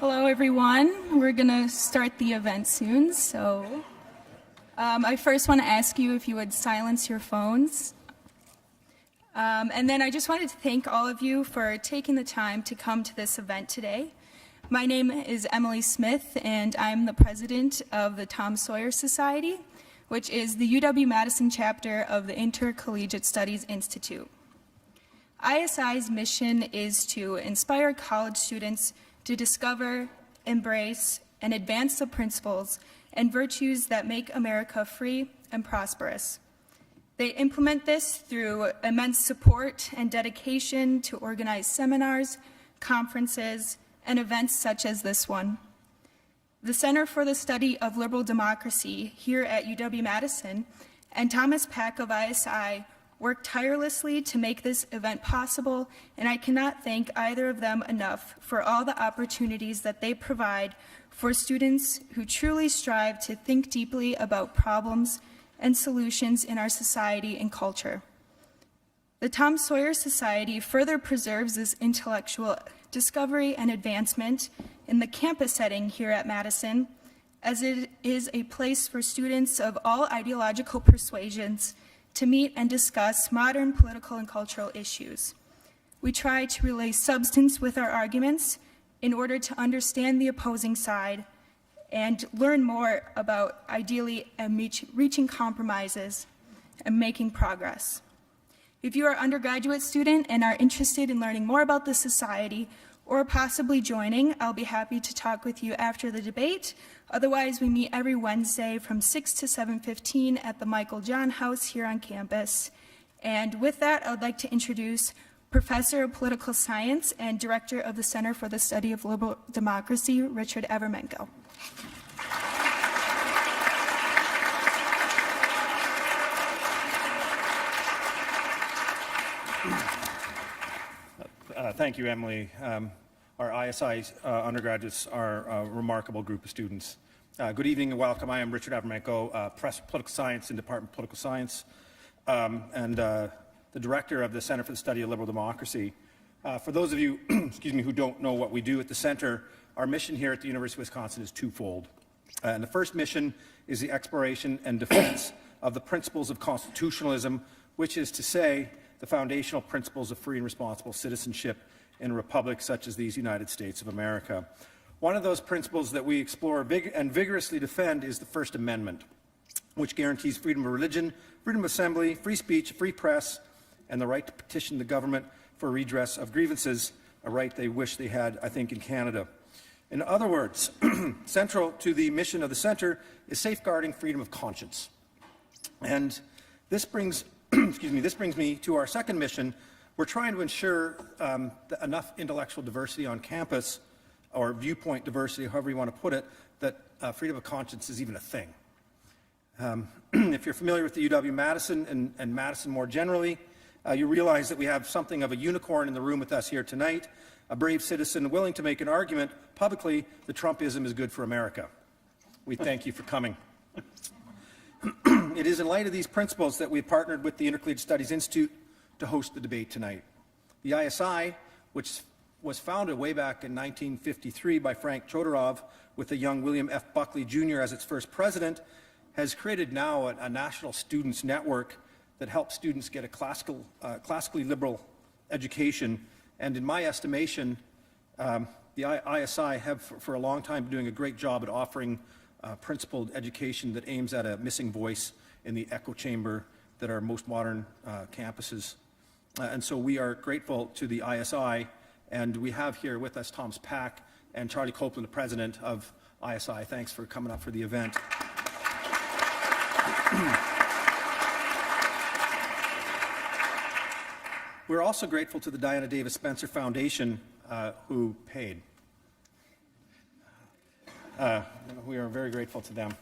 Hello, everyone. We're going to start the event soon, so I first want to ask you if you would silence your phones. And then I just wanted to thank all of you for taking the time to come to this event today. My name is Emily Smith, and I'm the president of the Tom Sawyer Society, which is the UW-Madison chapter of the Intercollegiate Studies Institute. ISI's mission is to inspire college students to discover, embrace, and advance the principles and virtues that make America free and prosperous. They implement this through immense support and dedication to organize seminars, conferences, and events such as this one. The Center for the Study of Liberal Democracy here at UW-Madison and Thomas Pack of ISI worked tirelessly to make this event possible, and I cannot thank either of them enough for all the opportunities that they provide for students who truly strive to think deeply about problems and solutions in our society and culture. The Tom Sawyer Society further preserves this intellectual discovery and advancement in the campus setting here at Madison, as it is a place for students of all ideological persuasions to meet and discuss modern political and cultural issues. We try to relay substance with our arguments in order to understand the opposing side and learn more about ideally reaching compromises and making progress. If you are an undergraduate student and are interested in learning more about the society or possibly joining, I'll be happy to talk with you after the debate. Otherwise, we meet every Wednesday from 6 to 7:15 at the Michael John House here on campus. And with that, I would like to introduce Professor of Political Science and Director of the Center for the Study of Liberal Democracy, Richard Evermenko. Thank you, Emily. Our ISI undergraduates are a remarkable group of students. Good evening and welcome. I am Richard Evermenko, Professor of Political Science in the Department of Political Science, and the Director of the Center for the Study of Liberal Democracy. For those of you who don't know what we do at the Center, our mission here at the University of Wisconsin is twofold. And the first mission is the exploration and defense of the principles of constitutionalism, which is to say, the foundational principles of free and responsible citizenship in a republic such as these United States of America. One of those principles that we explore and vigorously defend is the First Amendment, which guarantees freedom of religion, freedom of assembly, free speech, free press, and the right to petition the government for redress of grievances, a right they wish they had, I think, in Canada. In other words, central to the mission of the Centre is safeguarding freedom of conscience. And this brings this brings me to our second mission. We're trying to ensure enough intellectual diversity on campus, or viewpoint diversity, however you want to put it, that freedom of conscience is even a thing. If you're familiar with the UW-Madison and Madison more generally, you realize that we have something of a unicorn in the room with us here tonight, a brave citizen willing to make an argument publicly that Trumpism is good for America. We thank you for coming. It is in light of these principles that we've partnered with the Intercollegiate Studies Institute to host the debate tonight. The ISI, which was founded way back in 1953 by Frank Chodorov with a young William F. Buckley Jr. as its first president, has created now a national students network that helps students get a classically liberal education. And in my estimation, the ISI have for a long time been doing a great job at offering principled education that aims at a missing voice in the echo chamber that are most modern campuses. And so we are grateful to the ISI, and we have here with us Thomas Pack and Charlie Copeland, the president of ISI. Thanks for coming up for the event. We're also grateful to the Diana Davis Spencer Foundation, who paid. We are very grateful to them.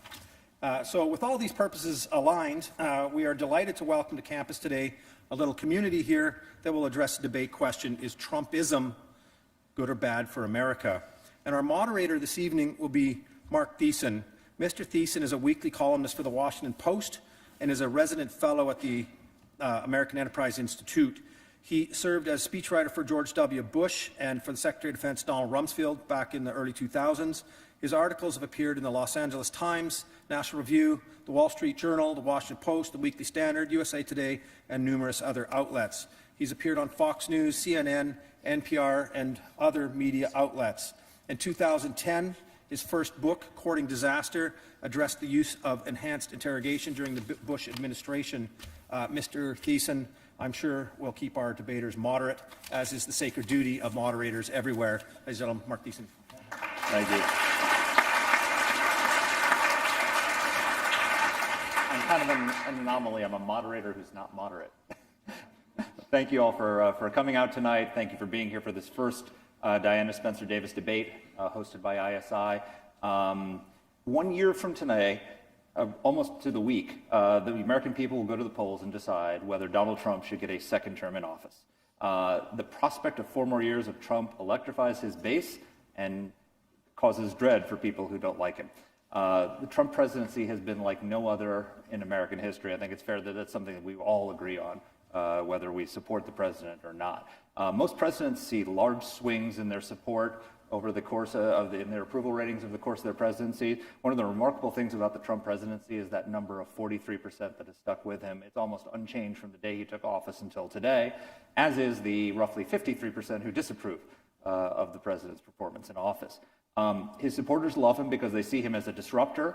So with all these purposes aligned, we are delighted to welcome to campus today a little community here that will address the debate question, is Trumpism good or bad for America? And our moderator this evening will be Marc Thiessen. Mr. Thiessen is a weekly columnist for the Washington Post and is a resident fellow at the American Enterprise Institute. He served as speechwriter for George W. Bush and for the Secretary of Defense Donald Rumsfeld back in the early 2000s. His articles have appeared in the Los Angeles Times, National Review, the Wall Street Journal, the Washington Post, the Weekly Standard, USA Today, and numerous other outlets. He's appeared on Fox News, CNN, NPR, and other media outlets. In 2010, his first book, Courting Disaster, addressed the use of enhanced interrogation during the Bush administration. Mr. Thiessen, I'm sure, will keep our debaters moderate, as is the sacred duty of moderators everywhere. Ladies and gentlemen, Marc Thiessen. Thank you. I'm kind of an anomaly. I'm a moderator who's not moderate. Thank you all for coming out tonight. Thank you for being here for this first Diana Spencer Davis debate hosted by ISI. 1 year from today, almost to the week, the American people will go to the polls and decide whether Donald Trump should get a second term in office. The prospect of 4 more years of Trump electrifies his base and causes dread for people who don't like him. The Trump presidency has been like no other in American history. I think it's fair that that's something that we all agree on, whether we support the president or not. Most presidents see large swings in their support over the course in their approval ratings over the course of their presidency. One of the remarkable things about the Trump presidency is that number of 43% that has stuck with him. It's almost unchanged from the day he took office until today, as is the roughly 53% who disapprove of the president's performance in office. His supporters love him because they see him as a disruptor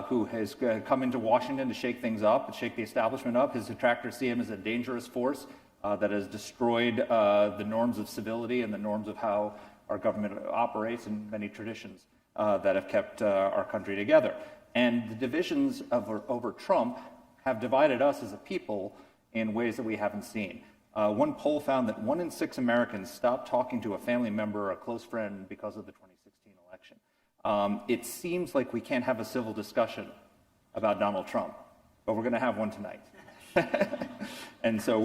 who has come into Washington to shake things up and shake the establishment up. His detractors see him as a dangerous force that has destroyed the norms of civility and the norms of how our government operates and many traditions that have kept our country together. And the divisions over Trump have divided us as a people in ways that we haven't seen. One poll found that 1 in 6 Americans stopped talking to a family member or a close friend because of the 2016 election. It seems like we can't have a civil discussion about Donald Trump, but we're going to have one tonight. And so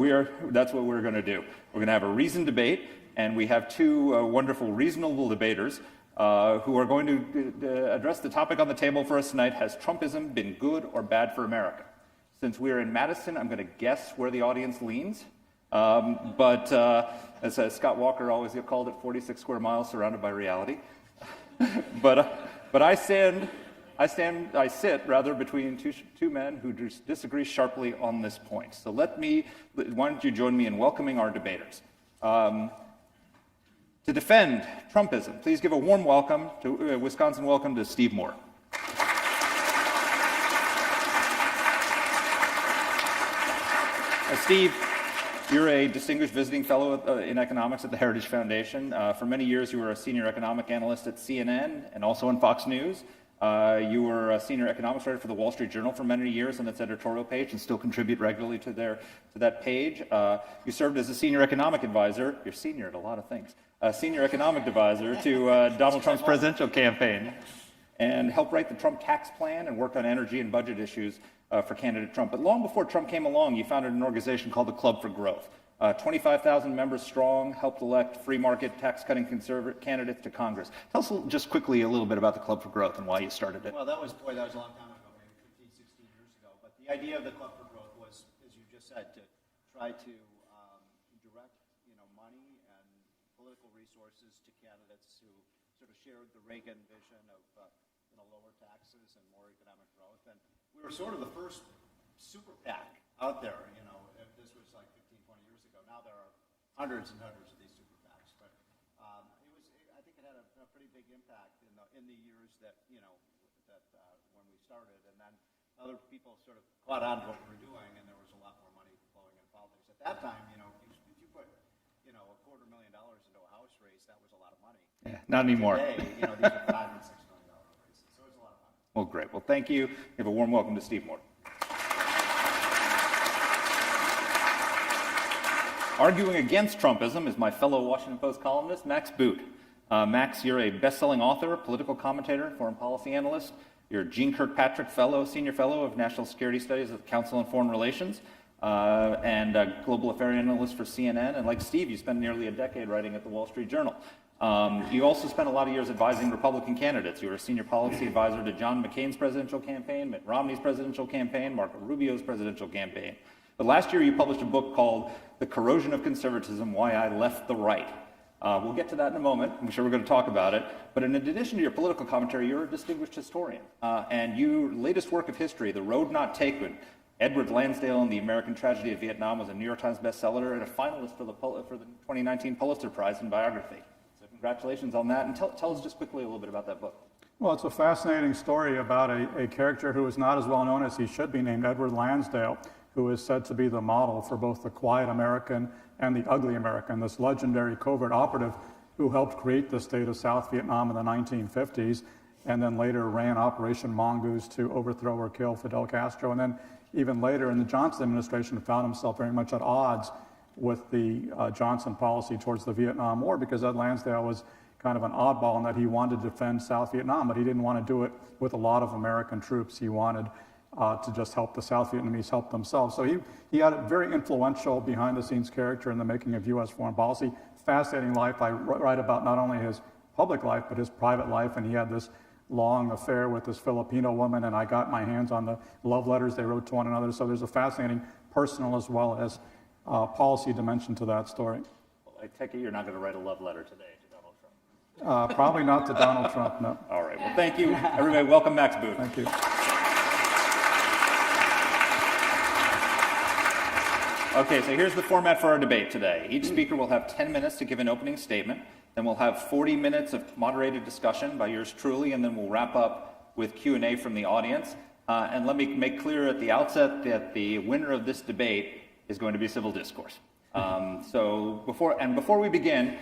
that's what we're going to do. We're going to have a reasoned debate, and we have 2 wonderful, reasonable debaters who are going to address the topic on the table for us tonight. Has Trumpism been good or bad for America? Since we're in Madison, I'm going to guess where the audience leans. But as Scott Walker always called it, 46 square miles surrounded by reality. but I sit rather between two men who disagree sharply on this point. So why don't you join me in welcoming our debaters? To defend Trumpism, please give a warm welcome to Wisconsin welcome to Steve Moore. Steve, you're a distinguished visiting fellow in economics at the Heritage Foundation. For many years, you were a senior economic analyst at CNN and also on Fox News. You were a senior economics writer for the Wall Street Journal for many years on its editorial page and still contribute regularly to that page. You served as a senior economic advisor. You're senior at a lot of things. A senior economic advisor to Donald Trump's presidential campaign and helped write the Trump tax plan and worked on energy and budget issues for candidate Trump. But long before Trump came along, you founded an organization called the Club for Growth. 25,000 members strong, helped elect free market tax-cutting conservative candidates to Congress. Tell us just quickly a little bit about the Club for Growth and why you started it. Well, that was a long time ago, maybe 15, 16 years ago. But the idea of the Club for Growth was, as you just said, to try to direct, money and political resources to candidates who sort of shared the Reagan vision of, lower taxes and more economic growth. And we were sort of the first super PAC out there, this was like 15, 20 years ago. Now there are hundreds and hundreds of these super PACs, but I think it had a pretty big impact in the years that when we started, and then other people sort of caught on to what we were doing, and there was a lot more money flowing in politics. At that time, if you put $250,000 into a House race, that was a lot of money. Yeah, not anymore. Today, these are $5 and $6 million races, so it's a lot of money. Well, great. Well, thank you. Give a warm welcome to Steve Moore. Arguing against Trumpism is my fellow Washington Post columnist, Max Boot. Max, you're a best-selling author, political commentator, foreign policy analyst. You're Jeane Kirkpatrick Fellow, Senior Fellow of National Security Studies at the Council on Foreign Relations, and a global affairs analyst for CNN. And like Steve, you spent nearly a decade writing at the Wall Street Journal. You also spent a lot of years advising Republican candidates. You were a senior policy advisor to John McCain's presidential campaign, Mitt Romney's presidential campaign, Marco Rubio's presidential campaign. But last year you published a book called The Corrosion of Conservatism, Why I Left the Right. We'll get to that in a moment. I'm sure we're going to talk about it. But in addition to your political commentary, you're a distinguished historian. And your latest work of history, The Road Not Taken, Edward Lansdale and the American Tragedy of Vietnam, was a New York Times bestseller and a finalist for the 2019 Pulitzer Prize in biography. So congratulations on that. And tell us just quickly a little bit about that book. Well, it's a fascinating story about a character who is not as well known as he should be, named Edward Lansdale, who is said to be the model for both the quiet American and the ugly American, this legendary covert operative who helped create the state of South Vietnam in the 1950s and then later ran Operation Mongoose to overthrow or kill Fidel Castro. And then even later in the Johnson administration found himself very much at odds with the Johnson policy towards the Vietnam War, because Ed Lansdale was kind of an oddball in that he wanted to defend South Vietnam, but he didn't want to do it with a lot of American troops. He wanted to just help the South Vietnamese help themselves. So he had a very influential behind-the-scenes character in the making of U.S. foreign policy. Fascinating life. I write about not only his public life, but his private life, and he had this long affair with this Filipino woman, and I got my hands on the love letters they wrote to one another. So there's a fascinating personal as well as policy dimension to that story. Well, I take it you're not going to write a love letter today to Donald Trump. Probably not to Donald Trump, no. All right. Well, thank you, everybody. Welcome, Max Booth. Thank you. Okay, so here's the format for our debate today. Each speaker will have 10 minutes to give an opening statement. Then we'll have 40 minutes of moderated discussion by yours truly, and then we'll wrap up with Q&A from the audience. And let me make clear at the outset that the winner of this debate is going to be civil discourse. So before we begin,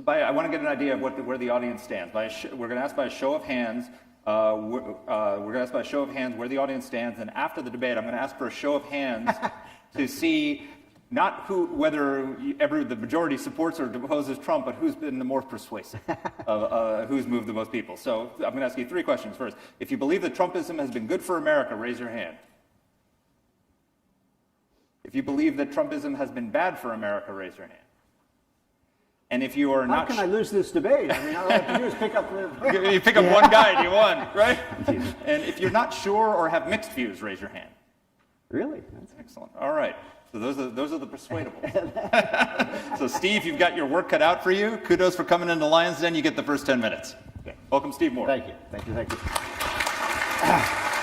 I want to get an idea of where the audience stands. We're going to ask by a show of hands. We're going to ask by a show of hands where the audience stands, and after the debate, I'm going to ask for a show of hands to see not whether the majority supports or opposes Trump, but who's been the more persuasive, who's moved the most people. So I'm going to ask you 3 questions. First, if you believe that Trumpism has been good for America, raise your hand. If you believe that Trumpism has been bad for America, raise your hand. And if you are not... How can I lose this debate? I mean, all I have to do is pick up the... You pick up one guy and you won, right? And if you're not sure or have mixed views, raise your hand. Really? That's excellent. All right. So those are the persuadables. So Steve, you've got your work cut out for you. Kudos for coming into Lions Den. You get the first 10 minutes. Okay. Welcome, Steve Moore. Thank you.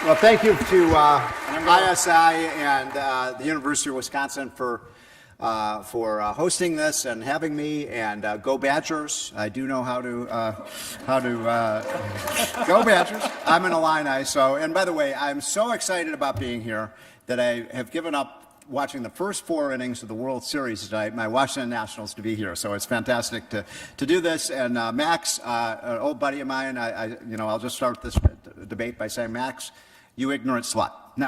Well, thank you to ISI and the University of Wisconsin for hosting this and having me. And go Badgers! I do know how to go Badgers. I'm an Illini. So, and by the way, I'm so excited about being here that I have given up watching the first 4 innings of the World Series tonight, my Washington Nationals, to be here. So it's fantastic to do this. And Max, an old buddy of mine, I'll just start this debate by saying, Max, you ignorant slut. No,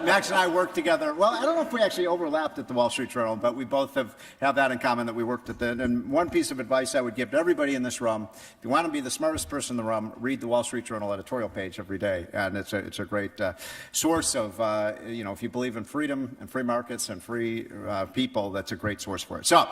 Max and I worked together. Well, I don't know if we actually overlapped at the Wall Street Journal, but we both have that in common, that we worked at the. And one piece of advice I would give to everybody in this room: if you want to be the smartest person in the room, read the Wall Street Journal editorial page every day, and it's a great source of if you believe in freedom and free markets and free people, that's a great source for it. So,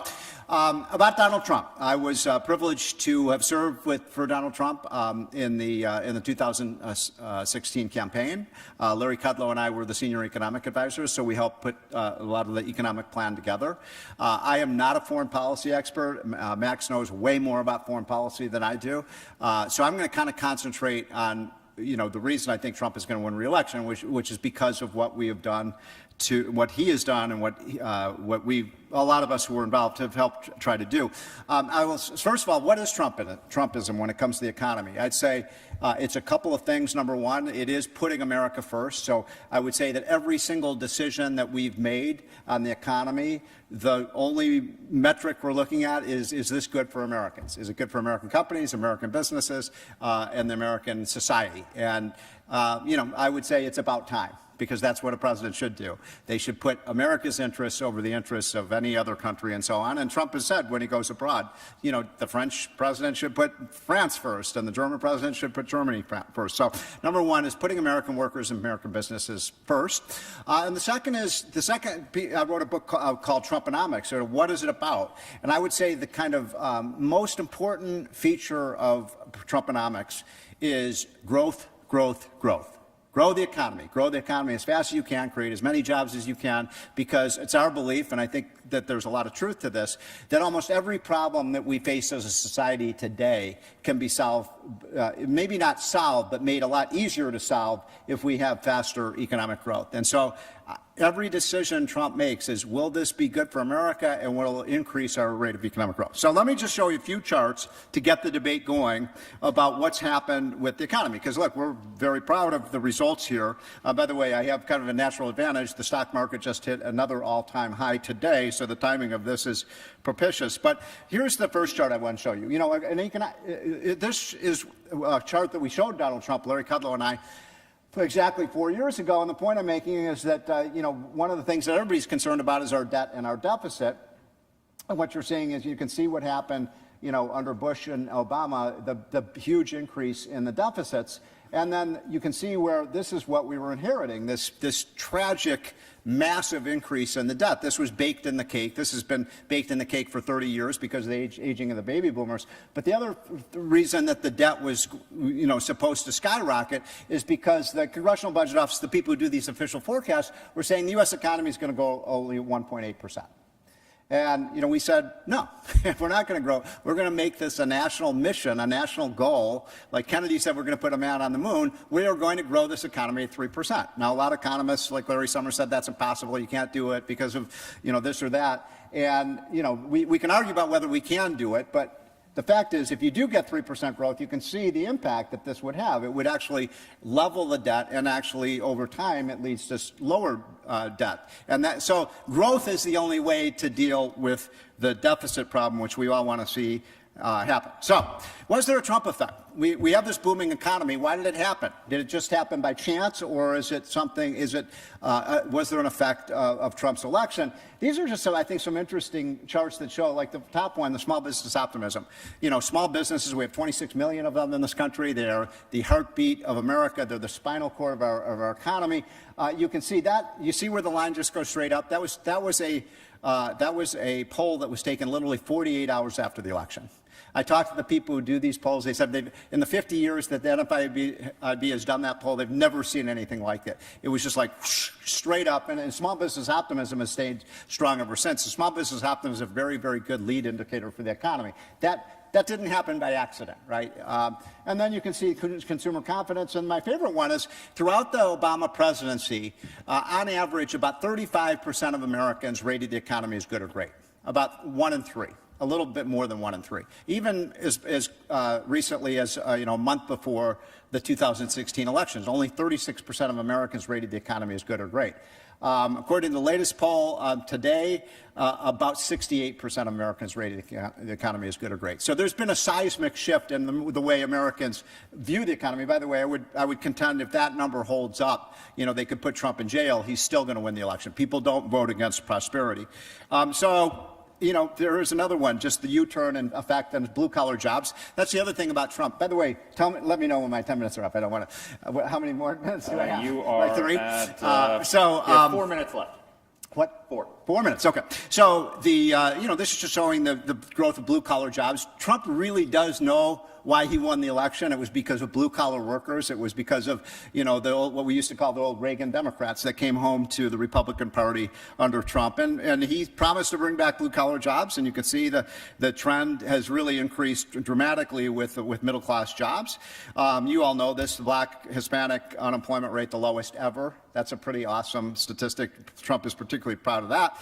about Donald Trump, I was privileged to have served for Donald Trump in the 2016 campaign. Larry Kudlow and I were the senior economic advisors, so we helped put a lot of the economic plan together. I am not a foreign policy expert. Max knows way more about foreign policy than I do. So I'm going to kind of concentrate on the reason I think Trump is going to win re-election, which is because of what we have done, to what he has done, and what a lot of us who were involved have helped try to do. First of all, what is Trumpism when it comes to the economy? I'd say it's a couple of things. Number one, it is putting America first. So I would say that every single decision that we've made on the economy, the only metric we're looking at is this good for Americans? Is it good for American companies, American businesses, and the American society? And, I would say it's about time, because that's what a president should do. They should put America's interests over the interests of any other country and so on. And Trump has said when he goes abroad, the French president should put France first, and the German president should put Germany first. So number one is putting American workers and American businesses first. And the second, I wrote a book called Trumponomics. So what is it about? And I would say the kind of most important feature of Trumponomics is growth, growth, growth. Grow the economy as fast as you can, create as many jobs as you can, because it's our belief, and I think that there's a lot of truth to this, that almost every problem that we face as a society today can be solved, maybe not solved, but made a lot easier to solve if we have faster economic growth. And so every decision Trump makes is, will this be good for America and will it increase our rate of economic growth? So let me just show you a few charts to get the debate going about what's happened with the economy. Because look, we're very proud of the results here. By the way, I have kind of a natural advantage. The stock market just hit another all-time high today, so the timing of this is propitious. But here's the first chart I want to show you. You know, this is a chart that we showed Donald Trump, Larry Kudlow and I, exactly 4 years ago, and the point I'm making is that, you know, one of the things that everybody's concerned about is our debt and our deficit. And what you're seeing is you can see what happened, you know, under Bush and Obama, the huge increase in the deficits. And then you can see where this is what we were inheriting, this tragic, massive increase in the debt. This was baked in the cake. This has been baked in the cake for 30 years because of the aging of the baby boomers. But the other reason that the debt was, you know, supposed to skyrocket is because the Congressional Budget Office, the people who do these official forecasts, were saying the U.S. economy is going to grow only 1.8%. And, you know, we said, no, we're not going to grow. We're going to make this a national mission, a national goal. Like Kennedy said, we're going to put a man on the moon. We are going to grow this economy at 3%. Now, a lot of economists, like Larry Summers, said that's impossible. You can't do it because of, you know, this or that. And, you know, we can argue about whether we can do it, but the fact is, if you do get 3% growth, you can see the impact that this would have. It would actually level the debt, and actually, over time, it leads to lower debt. And so growth is the only way to deal with the deficit problem, which we all want to see happen. So was there a Trump effect? We have this booming economy. Why did it happen? Did it just happen by chance, or is it something, was there an effect of Trump's election? These are just, I think, some interesting charts that show, like the top one, the small business optimism. You know, small businesses, we have 26 million of them in this country. They're the heartbeat of America. They're the spinal cord of our economy. You can see that. You see where the line just goes straight up? That was a poll that was taken literally 48 hours after the election. I talked to the people who do these polls. They said in the 50 years that the NFIB has done that poll, they've never seen anything like it. It was just like straight up, and small business optimism has stayed strong ever since. The small business optimism is a very, very good lead indicator for the economy. That didn't happen by accident, right? And then you can see consumer confidence. And my favorite one is throughout the Obama presidency, on average, about 35% of Americans rated the economy as good or great. About 1 in 3. A little bit more than 1 in 3. Even as recently as you know, a month before the 2016 elections, only 36% of Americans rated the economy as good or great. According to the latest poll today, about 68% of Americans rated the economy as good or great. So there's been a seismic shift in the way Americans view the economy. By the way, I would contend if that number holds up, you know, they could put Trump in jail. He's still going to win the election. People don't vote against prosperity. You know, there is another one, just the U-turn and effect on blue-collar jobs. That's the other thing about Trump. By the way, let me know when my 10 minutes are up. I don't want to. How many more minutes do I have? You are like 3? at, you have 4 minutes left. What? 4 minutes, okay. So you know, this is just showing the growth of blue-collar jobs. Trump really does know why he won the election. It was because of blue-collar workers. It was because of, you know, what we used to call the old Reagan Democrats that came home to the Republican Party under Trump. And he promised to bring back blue-collar jobs, and you can see the trend has really increased dramatically with middle-class jobs. You all know this, the black Hispanic unemployment rate, the lowest ever. That's a pretty awesome statistic. Trump is particularly proud of that.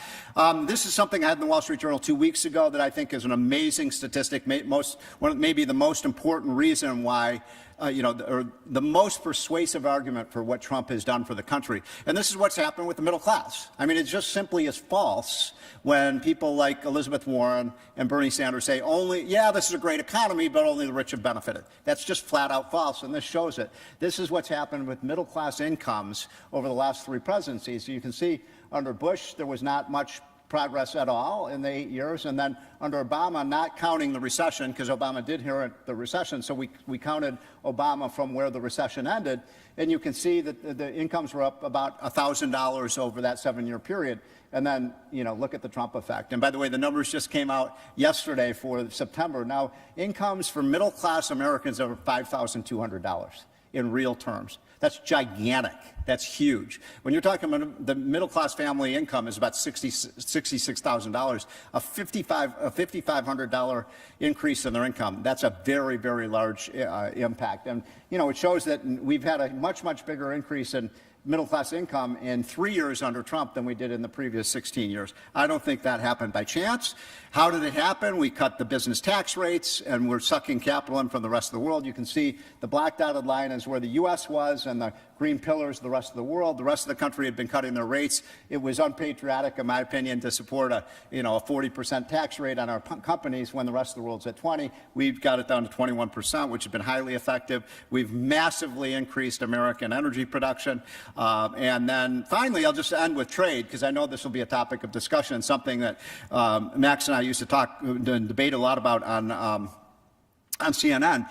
This is something I had in the Wall Street Journal 2 weeks ago that I think is an amazing statistic, maybe the most important reason why, or the most persuasive argument for what Trump has done for the country. And this is what's happened with the middle class. I mean, it just simply is false when people like Elizabeth Warren and Bernie Sanders say this is a great economy, but only the rich have benefited. That's just flat out false, and this shows it. This is what's happened with middle class incomes over the last 3 presidencies. So you can see under Bush, there was not much progress at all in the 8 years, and then under Obama, not counting the recession, because Obama did inherit the recession, so we counted Obama from where the recession ended, and you can see that the incomes were up about $1,000 over that 7-year period. And then, you know, look at the Trump effect. And by the way, the numbers just came out yesterday for September. Now, incomes for middle-class Americans are $5,200. in real terms. That's gigantic. That's huge. When you're talking about the middle-class family income is about $66,000, a $5,500 increase in their income, that's a very, very large impact. And, you know, it shows that we've had a much, much bigger increase in middle-class income in 3 years under Trump than we did in the previous 16 years. I don't think that happened by chance. How did it happen? We cut the business tax rates, and we're sucking capital in from the rest of the world. You can see the black dotted line is where the U.S. was, and the green pillars the rest of the world. The rest of the country had been cutting their rates. It was unpatriotic, in my opinion, to support a 40% tax rate on our companies when the rest of the world's at 20. We've got it down to 21%, which has been highly effective. We've massively increased American energy production. And then finally, I'll just end with trade, because I know this will be a topic of discussion, something that Max and I used to talk and debate a lot about on CNN.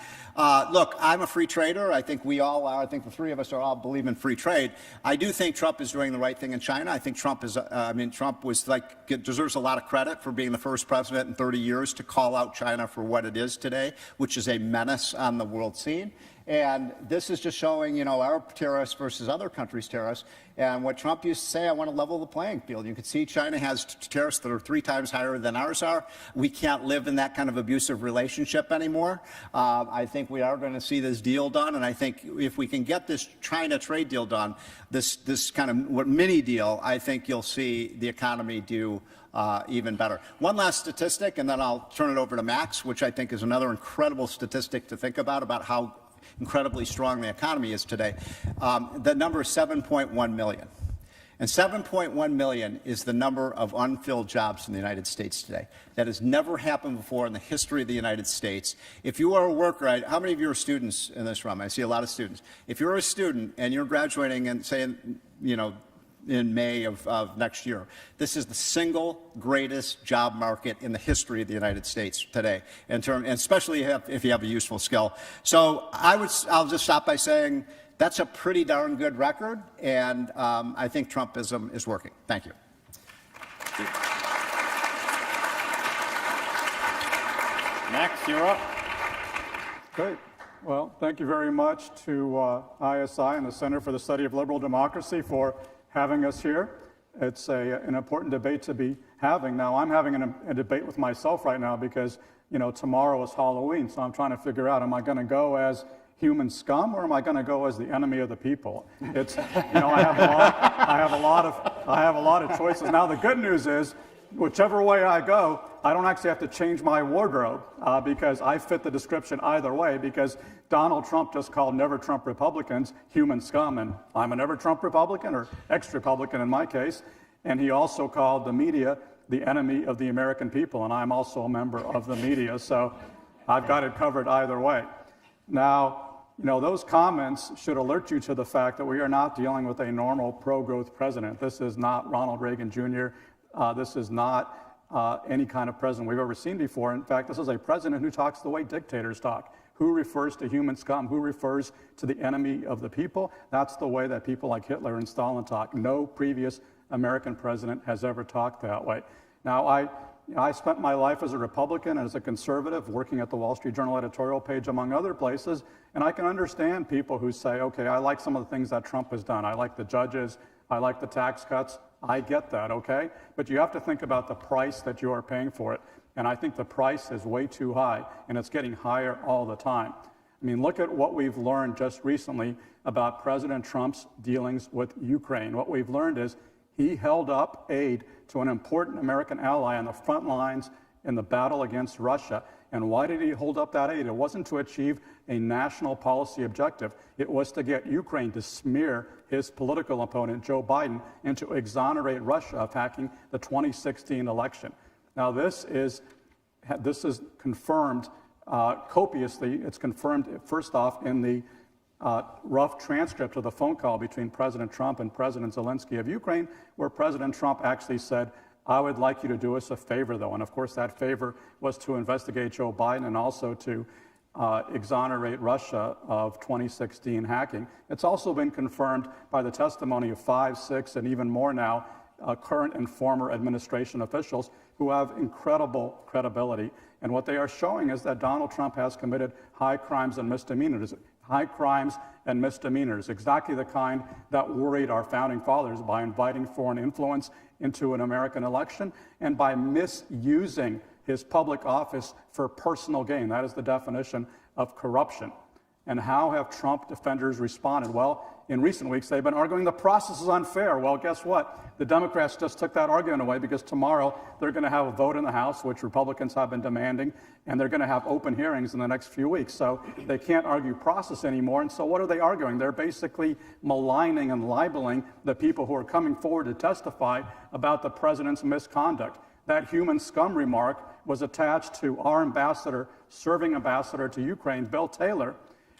Look, I'm a free trader. I think we all are. I think the three of us are all believe in free trade. I do think Trump is doing the right thing in China. I think Trump is, Trump was deserves a lot of credit for being the first president in 30 years to call out China for what it is today, which is a menace on the world scene. And this is just showing, our terrorists versus other countries' terrorists. And what Trump used to say, I want to level the playing field. You can see China has terrorists that are 3 times higher than ours are. We can't live in that kind of abusive relationship anymore. I think we are going to see this deal done. And I think if we can get this China trade deal done, this kind of mini deal, I think you'll see the economy do even better. One last statistic, and then I'll turn it over to Max, which I think is another incredible statistic to think about how incredibly strong the economy is today. The number is 7.1 million. And 7.1 million is the number of unfilled jobs in the United States today. That has never happened before in the history of the United States. If you are a worker, how many of you are students in this room? I see a lot of students. If you're a student and you're graduating and saying, in May of next year. This is the single greatest job market in the history of the United States today, and especially if you have a useful skill. So I'll just stop by saying that's a pretty darn good record, and I think Trumpism is working. Thank you. Max, you're up. Great. Well, thank you very much to ISI and the Center for the Study of Liberal Democracy for having us here. It's an important debate to be having. Now, I'm having a debate with myself right now because, tomorrow is Halloween, so I'm trying to figure out, am I going to go as human scum or am I going to go as the enemy of the people? It's, I have a lot of choices. Now, the good news is, whichever way I go, I don't actually have to change my wardrobe because I fit the description either way, because Donald Trump just called Never Trump Republicans human scum, and I'm a Never Trump Republican, or ex-Republican in my case, and he also called the media the enemy of the American people, and I'm also a member of the media, so I've got it covered either way. Now, those comments should alert you to the fact that we are not dealing with a normal pro-growth president. This is not Ronald Reagan Jr. This is not any kind of president we've ever seen before. In fact, this is a president who talks the way dictators talk, who refers to human scum, who refers to the enemy of the people. That's the way that people like Hitler and Stalin talk. No previous American president has ever talked that way. Now, I spent my life as a Republican and as a conservative working at the Wall Street Journal editorial page, among other places, and I can understand people who say, okay, I like some of the things that Trump has done. I like the judges. I like the tax cuts. I get that, okay? But you have to think about the price that you are paying for it. And I think the price is way too high, and it's getting higher all the time. I mean, look at what we've learned just recently about President Trump's dealings with Ukraine. What we've learned is he held up aid to an important American ally on the front lines in the battle against Russia. And why did he hold up that aid? It wasn't to achieve a national policy objective. It was to get Ukraine to smear his political opponent, Joe Biden, and to exonerate Russia of hacking the 2016 election. Now, this is confirmed copiously. It's confirmed, first off, in the rough transcript of the phone call between President Trump and President Zelensky of Ukraine, where President Trump actually said, I would like you to do us a favor, though. And of course, that favor was to investigate Joe Biden and also to exonerate Russia of 2016 hacking. It's also been confirmed by the testimony of 5, 6, and even more now, current and former administration officials who have incredible credibility. And what they are showing is that Donald Trump has committed high crimes and misdemeanors. high crimes and misdemeanors, exactly the kind that worried our founding fathers by inviting foreign influence into an American election and by misusing his public office for personal gain. That is the definition of corruption. And how have Trump defenders responded? Well, in recent weeks, they've been arguing the process is unfair. Well, guess what? The Democrats just took that argument away because tomorrow they're going to have a vote in the House, which Republicans have been demanding, and they're going to have open hearings in the next few weeks. So they can't argue process anymore. And so what are they arguing? They're basically maligning and libeling the people who are coming forward to testify about the president's misconduct. That human scum remark was attached to our ambassador, serving ambassador to Ukraine, Bill Taylor,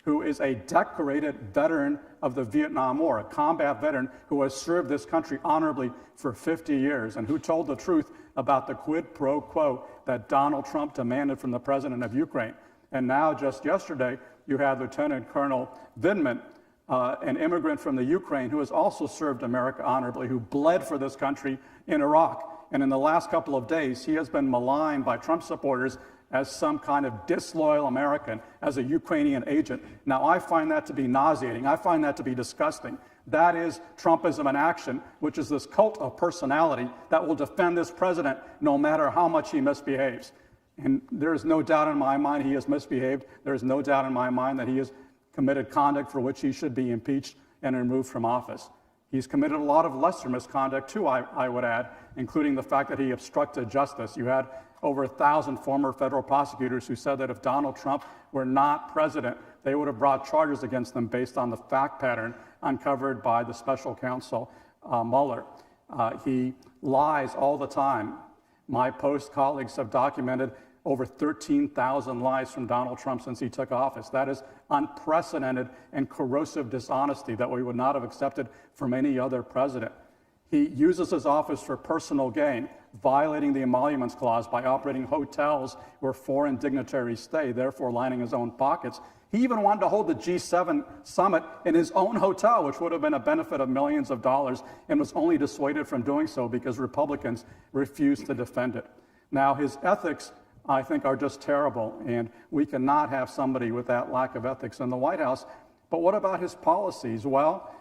who is a decorated veteran of the Vietnam War, a combat veteran who has served this country honorably for 50 years and who told the truth about the quid pro quo that Donald Trump demanded from the president of Ukraine. And now, just yesterday, you had Lieutenant Colonel Vindman, an immigrant from the Ukraine who has also served America honorably, who bled for this country in Iraq. And in the last couple of days, he has been maligned by Trump supporters as some kind of disloyal American, as a Ukrainian agent. Now, I find that to be nauseating. I find that to be disgusting. That is Trumpism in action, which is this cult of personality that will defend this president no matter how much he misbehaves. And there is no doubt in my mind he has misbehaved. There is no doubt in my mind that he has committed conduct for which he should be impeached and removed from office. He's committed a lot of lesser misconduct, too, I would add, including the fact that he obstructed justice. You had over 1,000 former federal prosecutors who said that if Donald Trump were not president, they would have brought charges against them based on the fact pattern uncovered by the special counsel Mueller. He lies all the time. My Post colleagues have documented over 13,000 lies from Donald Trump since he took office. That is unprecedented and corrosive dishonesty that we would not have accepted from any other president. He uses his office for personal gain, violating the emoluments clause by operating hotels where foreign dignitaries stay, therefore lining his own pockets. He even wanted to hold the G7 summit in his own hotel, which would have been a benefit of millions of dollars, and was only dissuaded from doing so because Republicans refused to defend it. Now, his ethics, I think, are just terrible, and we cannot have somebody with that lack of ethics in the White House. But what about his policies? Well,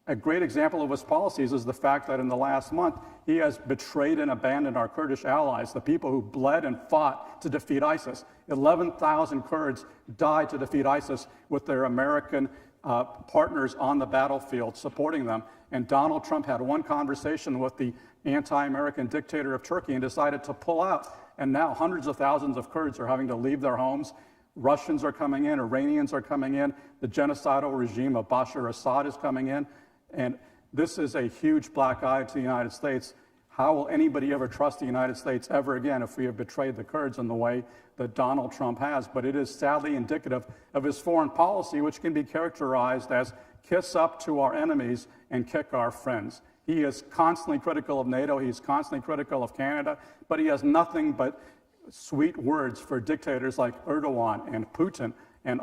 a great example of his policies is the fact that in the last month, he has betrayed and abandoned our Kurdish allies, the people who bled and fought to defeat ISIS. 11,000 Kurds died to defeat ISIS with their American partners on the battlefield supporting them. And Donald Trump had one conversation with the anti-American dictator of Turkey and decided to pull out. And now hundreds of thousands of Kurds are having to leave their homes. Russians are coming in, Iranians are coming in, the genocidal regime of Bashar Assad is coming in. And this is a huge black eye to the United States. How will anybody ever trust the United States ever again if we have betrayed the Kurds in the way that Donald Trump has? But it is sadly indicative of his foreign policy, which can be characterized as kiss up to our enemies and kick our friends. He is constantly critical of NATO, he's constantly critical of Canada, but he has nothing but sweet words for dictators like Erdogan and Putin and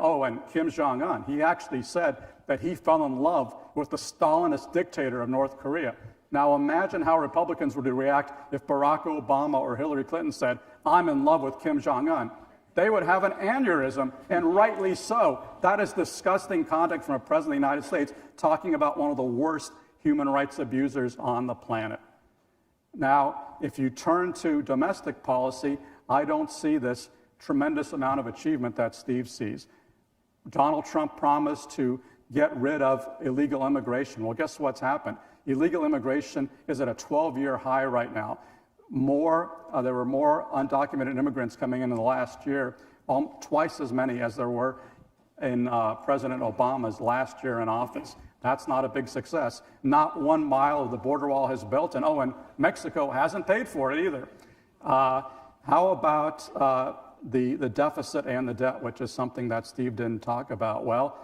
Kim Jong-un. He actually said that he fell in love with the Stalinist dictator of North Korea. Now imagine how Republicans would react if Barack Obama or Hillary Clinton said, I'm in love with Kim Jong-un. They would have an aneurysm, and rightly so. That is disgusting conduct from a president of the United States talking about one of the worst human rights abusers on the planet. Now, if you turn to domestic policy, I don't see this tremendous amount of achievement that Steve sees. Donald Trump promised to get rid of illegal immigration. Well, guess what's happened? Illegal immigration is at a 12-year high right now. There were more undocumented immigrants coming in the last year, twice as many as there were in President Obama's last year in office. That's not a big success. Not 1 mile of the border wall has built, and Mexico hasn't paid for it either. How about the deficit and the debt, which is something that Steve didn't talk about? Well,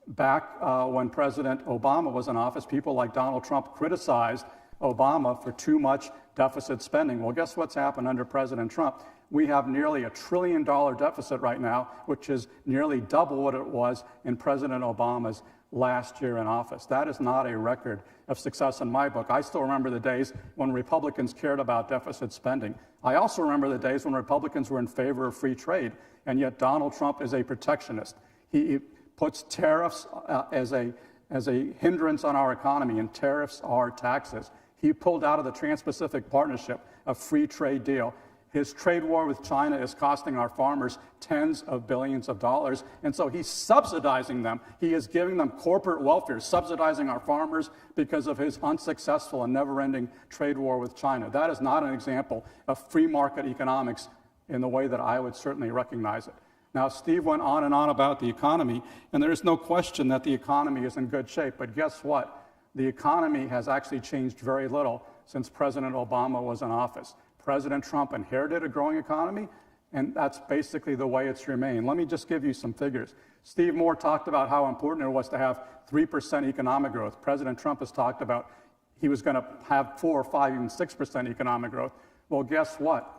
back when President Obama was in office, people like Donald Trump criticized Obama for too much deficit spending. Well, guess what's happened under President Trump? We have nearly $1 trillion deficit right now, which is nearly double what it was in President Obama's last year in office. That is not a record of success in my book. I still remember the days when Republicans cared about deficit spending. I also remember the days when Republicans were in favor of free trade, and yet Donald Trump is a protectionist. He puts tariffs as a hindrance on our economy, and tariffs are taxes. He pulled out of the Trans-Pacific Partnership, a free trade deal. His trade war with China is costing our farmers tens of billions of dollars, and so he's subsidizing them. He is giving them corporate welfare, subsidizing our farmers because of his unsuccessful and never-ending trade war with China. That is not an example of free market economics in the way that I would certainly recognize it. Now, Steve went on and on about the economy, and there is no question that the economy is in good shape, but guess what? The economy has actually changed very little since President Obama was in office. President Trump inherited a growing economy, and that's basically the way it's remained. Let me just give you some figures. Steve Moore talked about how important it was to have 3% economic growth. President Trump has talked about he was going to have 4 or 5, even 6% economic growth. Well, guess what?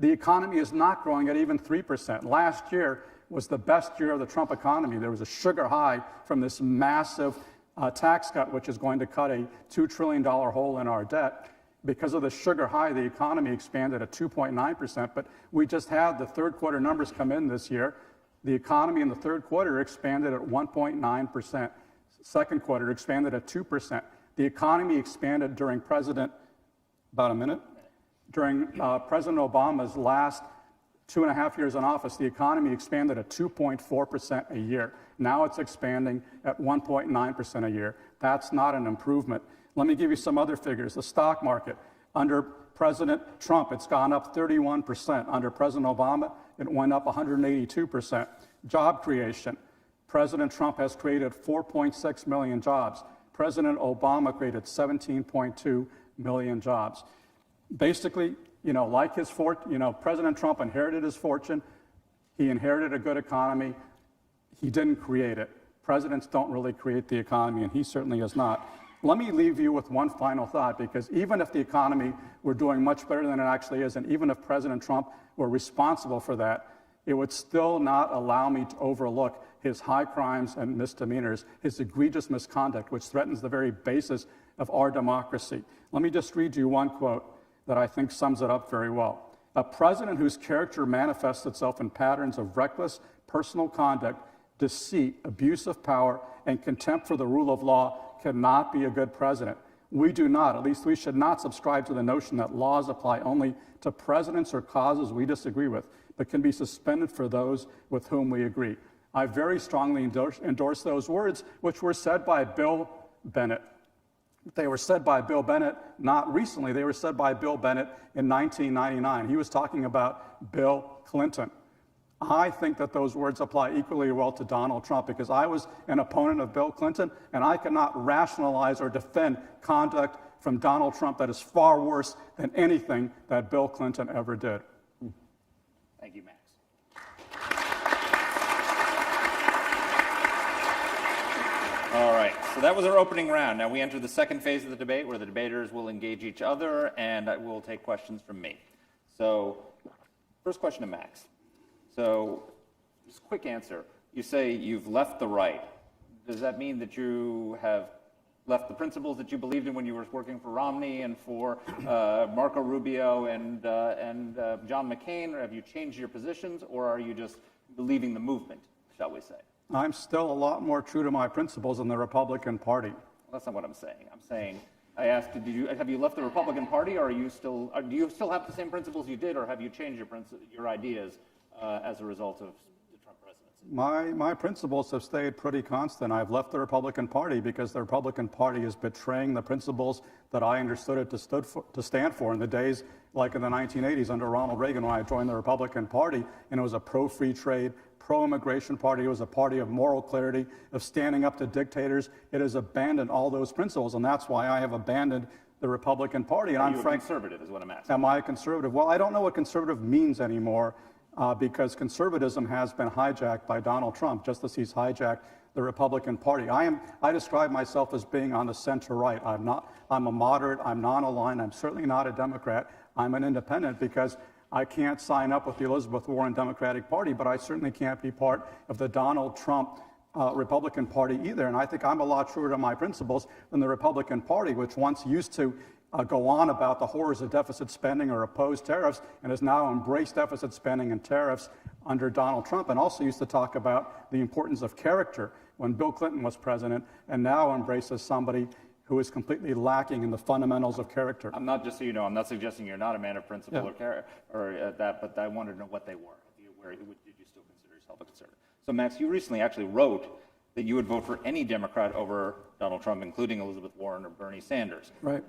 The economy is not growing at even 3%. Last year was the best year of the Trump economy. There was a sugar high from this massive tax cut, which is going to cut a $2 trillion hole in our debt. Because of the sugar high, the economy expanded at 2.9%, but we just had the third quarter numbers come in this year. The economy in the third quarter expanded at 1.9%. Second quarter expanded at 2%. The economy expanded during President Obama's last 2.5 years in office, the economy expanded at 2.4% a year. Now it's expanding at 1.9% a year. That's not an improvement. Let me give you some other figures. The stock market, under President Trump, it's gone up 31%. Under President Obama, it went up 182%. Job creation, President Trump has created 4.6 million jobs. President Obama created 17.2 million jobs. Basically, like his President Trump inherited his fortune. He inherited a good economy. He didn't create it. Presidents don't really create the economy, and he certainly has not. Let me leave you with one final thought, because even if the economy were doing much better than it actually is, and even if President Trump were responsible for that, it would still not allow me to overlook his high crimes and misdemeanors, his egregious misconduct, which threatens the very basis of our democracy. Let me just read you one quote that I think sums it up very well. A president whose character manifests itself in patterns of reckless personal conduct, deceit, abuse of power, and contempt for the rule of law cannot be a good president. We do not, at least we should not subscribe to the notion that laws apply only to presidents or causes we disagree with, but can be suspended for those with whom we agree. I very strongly endorse those words, which were said by Bill Bennett. They were said by Bill Bennett not recently, they were said by Bill Bennett in 1999. He was talking about Bill Clinton. I think that those words apply equally well to Donald Trump, because I was an opponent of Bill Clinton, and I cannot rationalize or defend conduct from Donald Trump that is far worse than anything that Bill Clinton ever did. Thank you, Max. All right, so that was our opening round. Now we enter the second phase of the debate, where the debaters will engage each other, and we'll take questions from me. So, first question to Max. So, just a quick answer. You say you've left the right. Does that mean that you have left the principles that you believed in when you were working for Romney and for Marco Rubio and John McCain? Or have you changed your positions, or are you just leaving the movement, shall we say? I'm still a lot more true to my principles than the Republican Party. Well, that's not what I'm saying. I'm saying, I asked, have you left the Republican Party, or do you still have the same principles you did, or have you changed your ideas as a result of the Trump presidency? My principles have stayed pretty constant. I've left the Republican Party because the Republican Party is betraying the principles that I understood it to stand for in the days like in the 1980s under Ronald Reagan, when I joined the Republican Party, and it was a pro-free trade, pro-immigration party. It was a party of moral clarity, of standing up to dictators. It has abandoned all those principles, and that's why I have abandoned the Republican Party. And Are you a conservative, is what I'm asking. Am I a conservative? Well, I don't know what conservative means anymore, because conservatism has been hijacked by Donald Trump, just as he's hijacked the Republican Party. I describe myself as being on the center-right. I'm a moderate, I'm non-aligned, I'm certainly not a Democrat. I'm an independent, because I can't sign up with the Elizabeth Warren Democratic Party, but I certainly can't be part of the Donald Trump Republican Party either. And I think I'm a lot truer to my principles than the Republican Party, which once used to go on about the horrors of deficit spending or oppose tariffs and has now embraced deficit spending and tariffs under Donald Trump, and also used to talk about the importance of character when Bill Clinton was president, and now embraces somebody who is completely lacking in the fundamentals of character. I'm not, just so you know, I'm not suggesting you're not a man of principle or that, but I wanted to know what they were. Did you still consider yourself a conservative? So Max, you recently actually wrote that you would vote for any Democrat over Donald Trump, including Elizabeth Warren or Bernie Sanders. Right.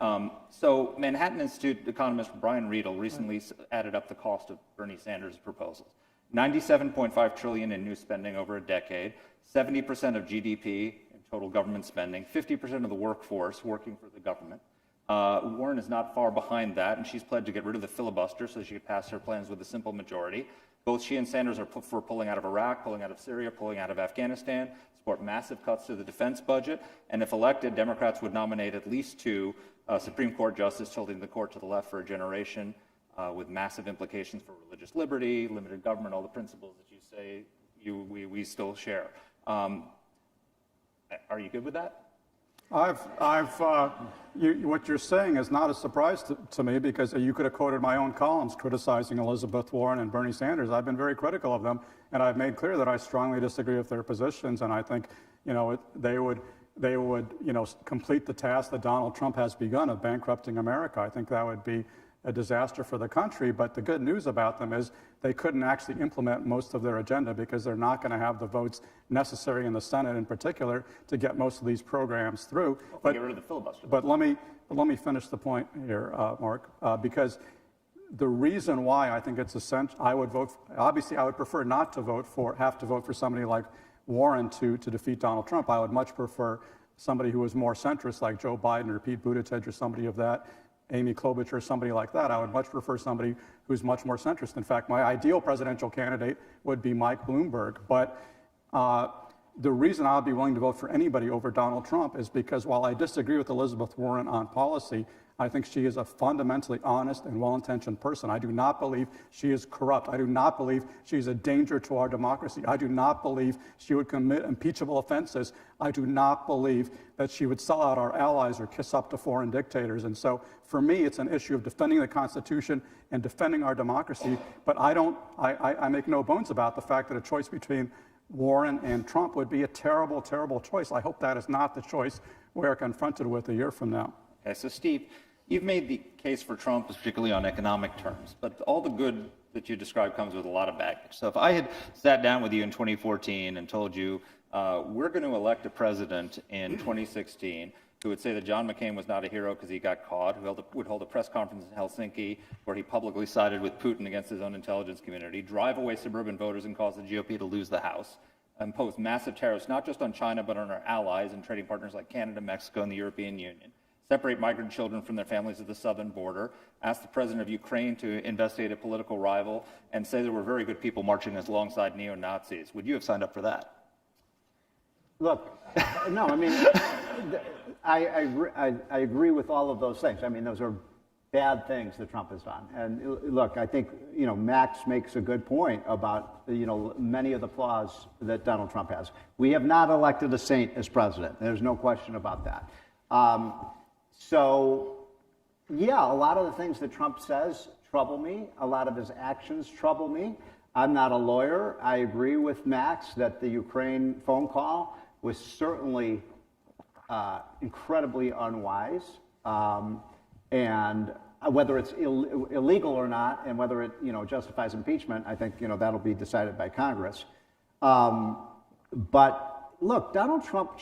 So Manhattan Institute economist Brian Riedel recently added up the cost of Bernie Sanders' proposals. $97.5 trillion in new spending over a decade, 70% of GDP in total government spending, 50% of the workforce working for the government. Warren is not far behind that, and she's pledged to get rid of the filibuster so she could pass her plans with a simple majority. Both she and Sanders are for pulling out of Iraq, pulling out of Syria, pulling out of Afghanistan, support massive cuts to the defense budget, and if elected, Democrats would nominate at least 2 Supreme Court justices holding the court to the left for a generation, with massive implications for religious liberty, limited government, all the principles that you say we still share. Are you good with that? What you're saying is not a surprise to me, because you could have quoted my own columns criticizing Elizabeth Warren and Bernie Sanders. I've been very critical of them, and I've made clear that I strongly disagree with their positions, and I think, they would complete the task that Donald Trump has begun of bankrupting America. I think that would be a disaster for the country, but the good news about them is they couldn't actually implement most of their agenda because they're not going to have the votes necessary in the Senate in particular to get most of these programs through. But get rid of the filibuster. But let me finish the point here, Mark, because the reason why I think it's essential, obviously I would prefer not to have to vote for somebody like Warren to defeat Donald Trump. I would much prefer somebody who was more centrist like Joe Biden or Pete Buttigieg or somebody of that, Amy Klobuchar or somebody like that. I would much prefer somebody who's much more centrist. In fact, my ideal presidential candidate would be Mike Bloomberg. But the reason I'll be willing to vote for anybody over Donald Trump is because while I disagree with Elizabeth Warren on policy, I think she is a fundamentally honest and well-intentioned person. I do not believe she is corrupt. I do not believe she's a danger to our democracy. I do not believe she would commit impeachable offenses. I do not believe that she would sell out our allies or kiss up to foreign dictators. And so for me, it's an issue of defending the Constitution and defending our democracy. But I make no bones about the fact that a choice between Warren and Trump would be a terrible, terrible choice. I hope that is not the choice we're confronted with a year from now. Okay, so Steve, you've made the case for Trump, particularly on economic terms, but all the good that you described comes with a lot of baggage. So if I had sat down with you in 2014 and told you we're going to elect a president in 2016 who would say that John McCain was not a hero because he got caught, who would hold a press conference in Helsinki where he publicly sided with Putin against his own intelligence community, drive away suburban voters and cause the GOP to lose the House, impose massive tariffs not just on China but on our allies and trading partners like Canada, Mexico, and the European Union, separate migrant children from their families at the southern border, ask the president of Ukraine to investigate a political rival, and say there were very good people marching alongside neo-Nazis. Would you have signed up for that? Look, no, I mean, I agree with all of those things. I mean, those are bad things that Trump has done. And look, I think, Max makes a good point about, many of the flaws that Donald Trump has. We have not elected a saint as president. There's no question about that. So, yeah, a lot of the things that Trump says trouble me. A lot of his actions trouble me. I'm not a lawyer. I agree with Max that the Ukraine phone call was certainly incredibly unwise. And whether it's illegal or not, and whether it justifies impeachment, I think that'll be decided by Congress. But look, Donald Trump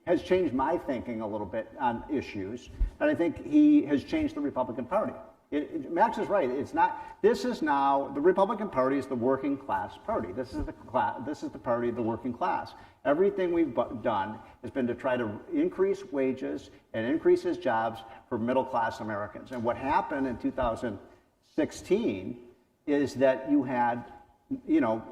has changed my thinking a little bit on issues, and I think he has changed the Republican Party. Max is right. This is now the Republican Party is the working class party. This is the party of the working class. Everything we've done has been to try to increase wages and increase his jobs for middle class Americans. And what happened in 2016 is that you had,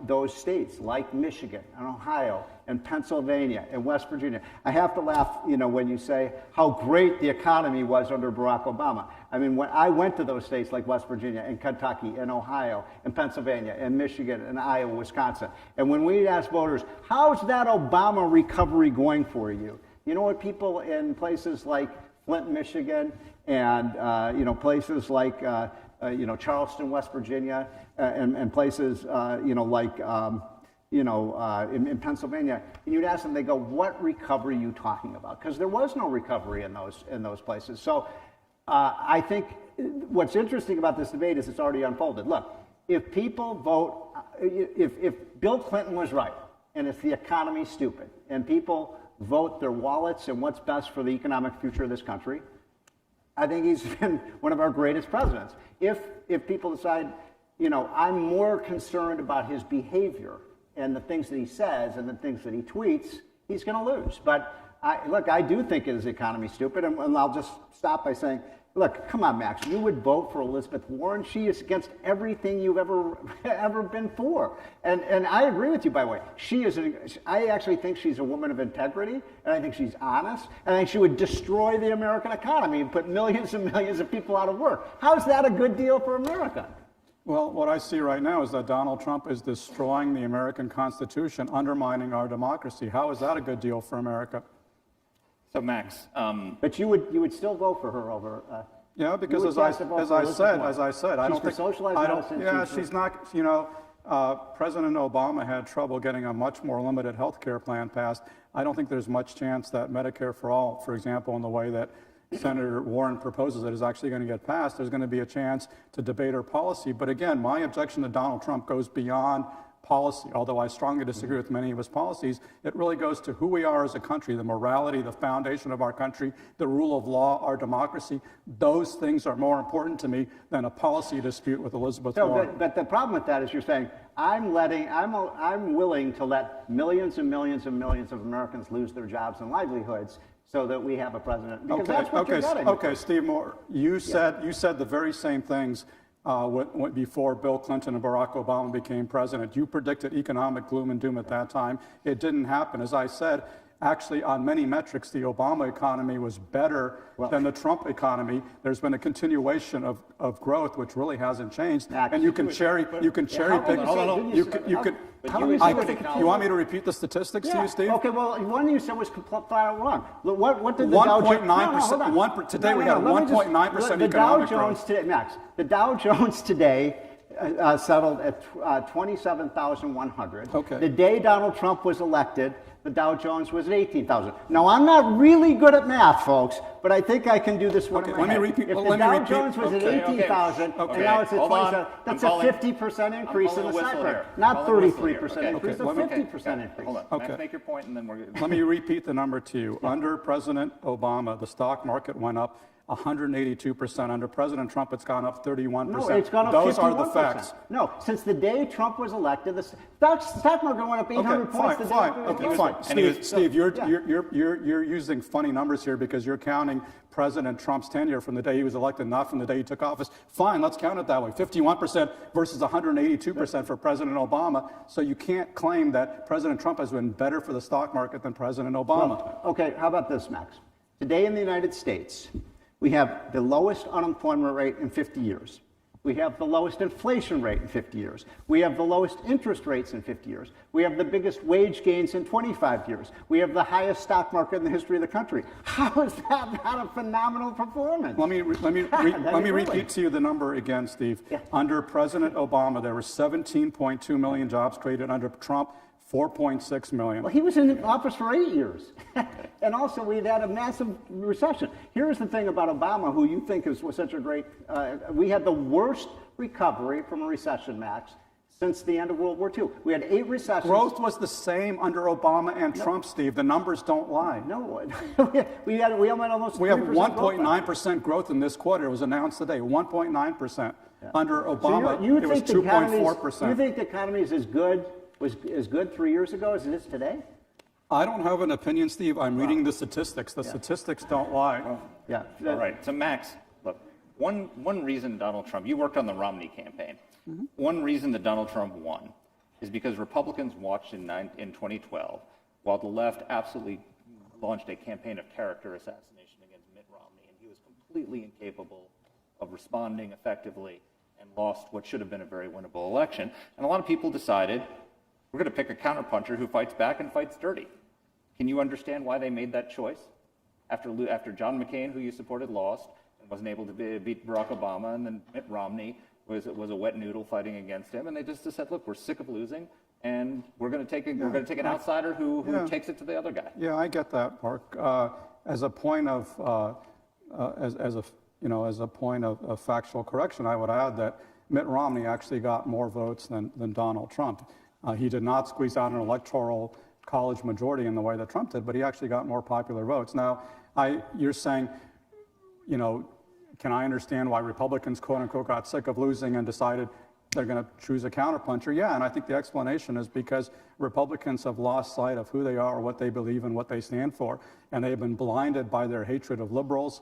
those states like Michigan and Ohio and Pennsylvania and West Virginia. I have to laugh, when you say how great the economy was under Barack Obama. I mean, when I went to those states like West Virginia and Kentucky and Ohio and Pennsylvania and Michigan and Iowa, Wisconsin, and when we asked voters, how's that Obama recovery going for you? You know what people in places like Flint, Michigan, and places like Charleston, West Virginia, and places like in Pennsylvania, and you'd ask them, they go, "What recovery are you talking about?" Because there was no recovery in those places. So I think what's interesting about this debate is it's already unfolded. Look, if people vote, if Bill Clinton was right, and if the economy's stupid, and people vote their wallets and what's best for the economic future of this country, I think he's been one of our greatest presidents. If people decide, I'm more concerned about his behavior and the things that he says and the things that he tweets, he's going to lose. But I do think his economy's stupid, and I'll just stop by saying, look, come on, Max, you would vote for Elizabeth Warren. She is against everything you've ever been for. And I agree with you, by the way. I actually think she's a woman of integrity, and I think she's honest, and I think she would destroy the American economy and put millions and millions of people out of work. How's that a good deal for America? Well, what I see right now is that Donald Trump is destroying the American Constitution, undermining our democracy. How is that a good deal for America? So Max, but you would still vote for her over. Yeah, because as I said, I don't think. She's not. President Obama had trouble getting a much more limited health care plan passed. I don't think there's much chance that Medicare for all, for example, in the way that Senator Warren proposes it, is actually going to get passed. There's going to be a chance to debate her policy. But again, my objection to Donald Trump goes beyond policy. Although I strongly disagree with many of his policies, it really goes to who we are as a country, the morality, the foundation of our country, the rule of law, our democracy. Those things are more important to me than a policy dispute with Elizabeth Warren. But the problem with that is you're saying, I'm willing to let millions and millions and millions of Americans lose their jobs and livelihoods so that we have a president. Because that's what you're getting. Okay, Steve Moore, you said the very same things before Bill Clinton and Barack Obama became president. You predicted economic gloom and doom at that time. It didn't happen. As I said, actually, on many metrics, the Obama economy was better than the Trump economy. There's been a continuation of growth, which really hasn't changed. And you can cherry pick. You want me to repeat the statistics to you, Steve? Okay, well, one you said was flat out wrong. What did the Dow Jones? 1.9%. Today we had 1.9% economic growth. The Dow Jones today settled at 27,100. Okay. The day Donald Trump was elected, the Dow Jones was at 18,000. Now, I'm not really good at math, folks, but I think I can do this one. Let me repeat. If the Dow Jones was at 18,000 and now it's at 27,000, that's a 50% increase in the stock market. Not 33% increase, a 50% increase. Hold on. Okay. Max, make your point, and then we're. Let me repeat the number to you. Under President Obama, the stock market went up 182%. Under President Trump, it's gone up 31%. No, it's gone up 51%. Those are the facts. No, since the day Trump was elected, the stock market went up 800 points. Fine. Steve, you're using funny numbers here because you're counting President Trump's tenure from the day he was elected, not from the day he took office. Fine, let's count it that way. 51% versus 182% for President Obama. So you can't claim that President Trump has been better for the stock market than President Obama. Well, okay, how about this, Max? Today in the United States, we have the lowest unemployment rate in 50 years. We have the lowest inflation rate in 50 years. We have the lowest interest rates in 50 years. We have the biggest wage gains in 25 years. We have the highest stock market in the history of the country. How is that not a phenomenal performance? Let me repeat to you the number again, Steve. Yeah. Under President Obama, there were 17.2 million jobs created. Under Trump, 4.6 million. Well, he was in office for 8 years. And also, we'd had a massive recession. Here's the thing about Obama, who you think was such a great... we had the worst recovery from a recession, Max, since the end of World War II. We had 8 recessions. Growth was the same under Obama and Trump, Steve. The numbers don't lie. No, we had almost 3% We have 1.9% growth in this quarter. It was announced today, 1.9%. Yeah. Under Obama, so it was 2.4%. You think the economy is as good 3 years ago as it is today? I don't have an opinion, Steve. I'm reading the statistics. The statistics don't lie. Yeah. All right. So, Max, look, one reason Donald Trump, you worked on the Romney campaign. Mm-hmm. One reason that Donald Trump won is because Republicans watched in 2012 while the left absolutely launched a campaign of character assassination against Mitt Romney, and he was completely incapable of responding effectively and lost what should have been a very winnable election. And a lot of people decided, we're going to pick a counterpuncher who fights back and fights dirty. Can you understand why they made that choice? After John McCain, who you supported, lost and wasn't able to beat Barack Obama, and then Mitt Romney was a wet noodle fighting against him, and they just said, look, we're sick of losing, and we're going to take an outsider who takes it to the other guy. Yeah, I get that, Mark. As a point of factual correction, I would add that Mitt Romney actually got more votes than Donald Trump. He did not squeeze out an electoral college majority in the way that Trump did, but he actually got more popular votes. Now, you're saying, can I understand why Republicans, quote unquote, got sick of losing and decided they're going to choose a counterpuncher? Yeah, and I think the explanation is because Republicans have lost sight of who they are, what they believe, and what they stand for, and they've been blinded by their hatred of liberals.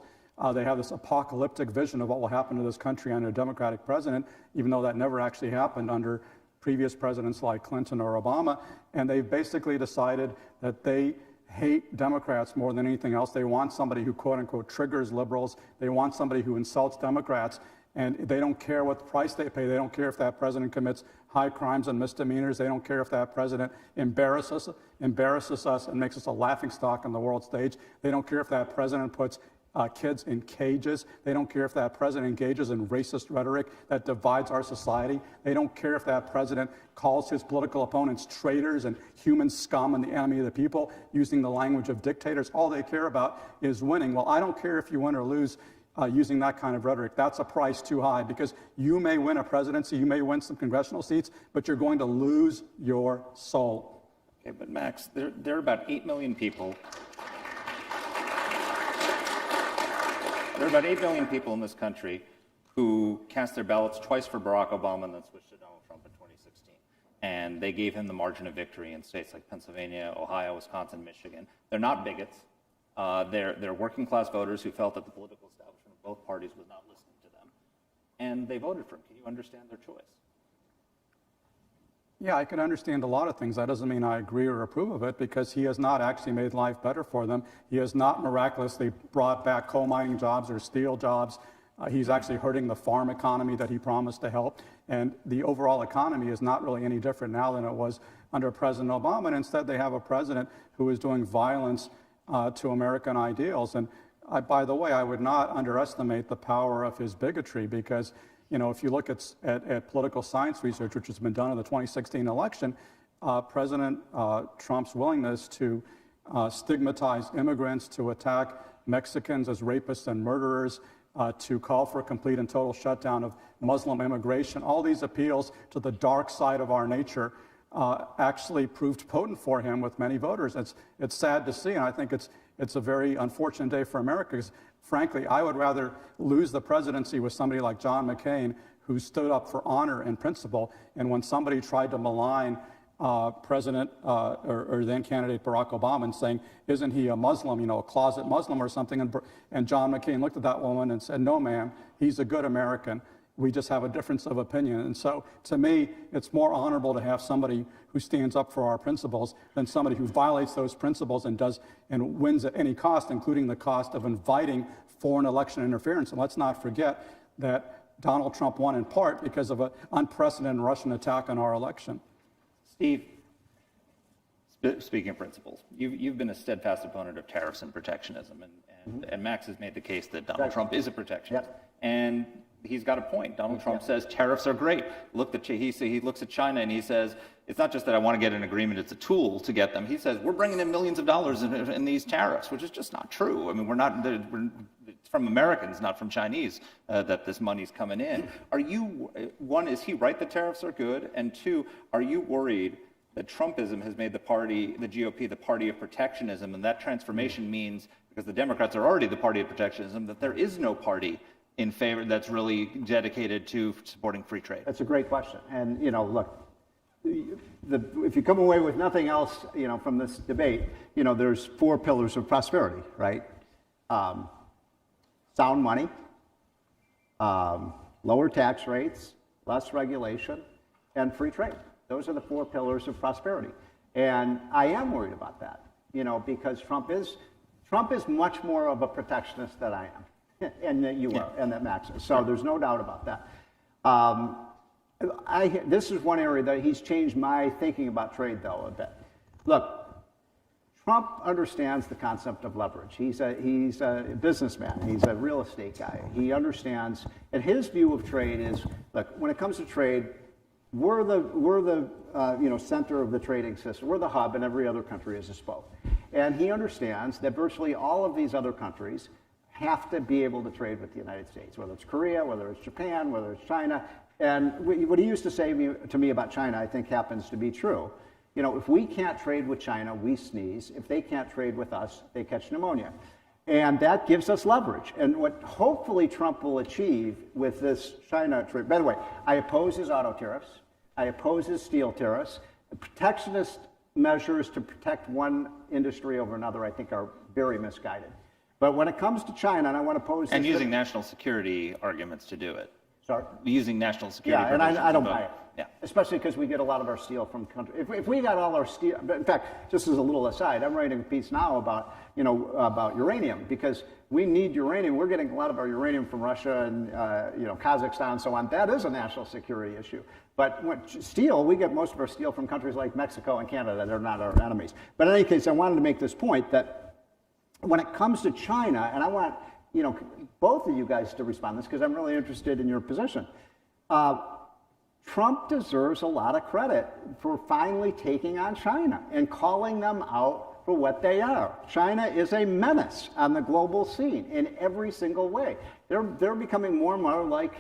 They have this apocalyptic vision of what will happen to this country under a Democratic president, even though that never actually happened under previous presidents like Clinton or Obama. And they've basically decided that they hate Democrats more than anything else. They want somebody who, quote unquote, triggers liberals. They want somebody who insults Democrats. And they don't care what price they pay. They don't care if that president commits high crimes and misdemeanors. They don't care if that president embarrasses us and makes us a laughingstock on the world stage. They don't care if that president puts kids in cages. They don't care if that president engages in racist rhetoric that divides our society. They don't care if that president calls his political opponents traitors and human scum and the enemy of the people, using the language of dictators. All they care about is winning. Well, I don't care if you win or lose using that kind of rhetoric. That's a price too high, because you may win a presidency, you may win some congressional seats, but you're going to lose your soul. Okay, but Max, there are about 8 million people. There are about 8 million people in this country who cast their ballots twice for Barack Obama and then switched to Donald Trump in 2016. And they gave him the margin of victory in states like Pennsylvania, Ohio, Wisconsin, Michigan. They're not bigots. They're working class voters who felt that the political establishment of both parties was not listening to them. And they voted for him. Can you understand their choice? Yeah, I can understand a lot of things. That doesn't mean I agree or approve of it, because he has not actually made life better for them. He has not miraculously brought back coal mining jobs or steel jobs. He's actually hurting the farm economy that he promised to help. And the overall economy is not really any different now than it was under President Obama. And instead, they have a president who is doing violence to American ideals. And by the way, I would not underestimate the power of his bigotry, because if you look at political science research, which has been done in the 2016 election, President Trump's willingness to stigmatize immigrants, to attack Mexicans as rapists and murderers, to call for a complete and total shutdown of Muslim immigration, all these appeals to the dark side of our nature actually proved potent for him with many voters. It's sad to see, and I think it's a very unfortunate day for America, because frankly, I would rather lose the presidency with somebody like John McCain, who stood up for honor and principle. And when somebody tried to malign President or then candidate Barack Obama and saying, isn't he a Muslim, a closet Muslim or something? And John McCain looked at that woman and said, no, ma'am, he's a good American. We just have a difference of opinion. And so, to me, it's more honorable to have somebody who stands up for our principles than somebody who violates those principles and wins at any cost, including the cost of inviting foreign election interference. And let's not forget that Donald Trump won in part because of an unprecedented Russian attack on our election. Steve, speaking of principles, you've been a steadfast opponent of tariffs and protectionism, and Max has made the case that Donald Trump is a protectionist. Yep. And he's got a point. Donald Trump says tariffs are great. He looks at China and he says, it's not just that I want to get an agreement, it's a tool to get them. He says, we're bringing in millions of dollars in these tariffs, which is just not true. I mean, it's from Americans, not from Chinese, that this money's coming in. One, is he right that tariffs are good? And two, are you worried that Trumpism has made the GOP, the party of protectionism, and that transformation means, because the Democrats are already the party of protectionism, that there is no party in favor that's really dedicated to supporting free trade? That's a great question. And, look, if you come away with nothing else, from this debate, there's 4 pillars of prosperity, right? Sound money, lower tax rates, less regulation, and free trade. Those are the 4 pillars of prosperity. And I am worried about that, because Trump is much more of a protectionist than I am, and that you are, and that Max is. So there's no doubt about that. This is one area that he's changed my thinking about trade, though, a bit. Look, Trump understands the concept of leverage. He's a businessman. He's a real estate guy. He understands, and his view of trade is, look, when it comes to trade, we're the center of the trading system. We're the hub, and every other country is a spoke. And he understands that virtually all of these other countries have to be able to trade with the United States, whether it's Korea, whether it's Japan, whether it's China. And what he used to say to me about China, I think happens to be true. If we can't trade with China, we sneeze. If they can't trade with us, they catch pneumonia. And that gives us leverage. And what hopefully Trump will achieve with this China trade, by the way, I oppose his auto tariffs. I oppose his steel tariffs. Protectionist measures to protect one industry over another, I think, are very misguided. But when it comes to China, and I want to pose... And using national security arguments to do it. Sorry? Using national security and I don't buy it. Yeah. Especially because we get a lot of our steel from country. If we got all our steel, in fact, just as a little aside, I'm writing a piece now about uranium, because we need uranium. We're getting a lot of our uranium from Russia and Kazakhstan and so on. That is a national security issue. But steel, we get most of our steel from countries like Mexico and Canada. They're not our enemies. But in any case, I wanted to make this point that when it comes to China, and I want both of you guys to respond to this because I'm really interested in your position. Trump deserves a lot of credit for finally taking on China and calling them out for what they are. China is a menace on the global scene in every single way. They're becoming more and more like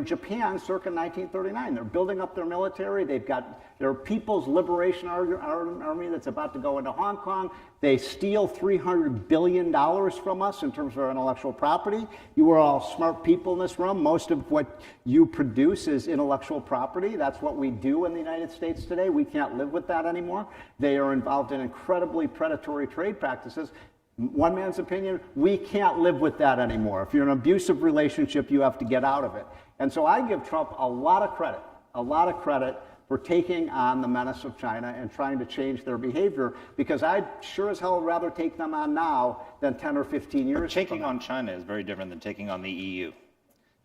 Japan circa 1939. They're building up their military. They've got their People's Liberation Army that's about to go into Hong Kong. They steal $300 billion from us in terms of our intellectual property. You are all smart people in this room. Most of what you produce is intellectual property. That's what we do in the United States today. We can't live with that anymore. They are involved in incredibly predatory trade practices. One man's opinion, we can't live with that anymore. If you're in an abusive relationship, you have to get out of it. And so I give Trump a lot of credit for taking on the menace of China and trying to change their behavior, because I'd sure as hell rather take them on now than 10 or 15 years ago. Taking on China is very different than taking on the EU.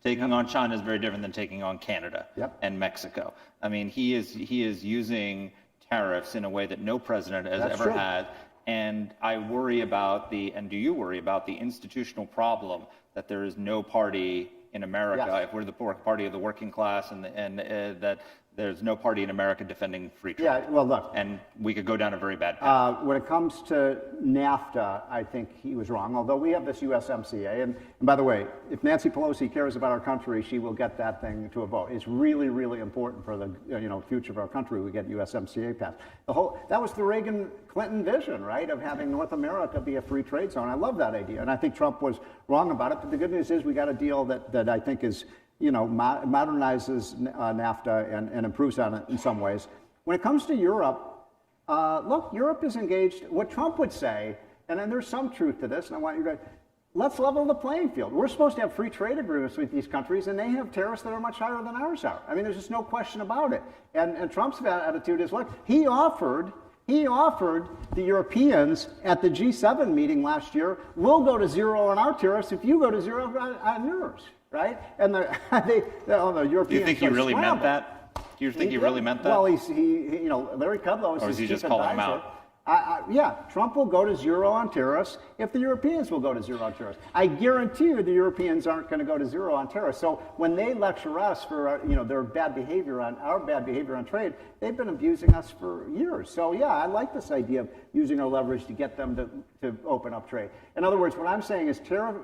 Taking on China is very different than taking on Canada and Mexico. I mean, he is using tariffs in a way that no president has ever had. And I worry about and do you worry about the institutional problem that there is no party in America, if we're the party of the working class, and that there's no party in America defending free trade. Yeah, well, look. And we could go down a very bad path. When it comes to NAFTA, I think he was wrong, although we have this USMCA. And by the way, if Nancy Pelosi cares about our country, she will get that thing to a vote. It's really, really important for the future of our country. We get USMCA passed. That was the Reagan-Clinton vision, right, of having North America be a free trade zone. I love that idea, and I think Trump was wrong about it. But the good news is we got a deal that I think is modernizes NAFTA and improves on it in some ways. When it comes to Europe, look, Europe is engaged. What Trump would say, and then there's some truth to this, and I want you to, let's level the playing field. We're supposed to have free trade agreements with these countries, and they have tariffs that are much higher than ours are. I mean, there's just no question about it. And Trump's attitude is, look, he offered the Europeans at the G7 meeting last year, we'll go to zero on our tariffs if you go to zero on yours. Right? And the Europeans. Do you think he really meant that? Do you think he really meant that? Well, Larry Kudlow is his chief advisor. Or is he just calling him out? Yeah, Trump will go to zero on tariffs if the Europeans will go to zero on tariffs. I guarantee you the Europeans aren't going to go to zero on tariffs. So when they lecture us for their bad behavior on trade, they've been abusing us for years. So yeah, I like this idea of using our leverage to get them to open up trade. In other words, what I'm saying is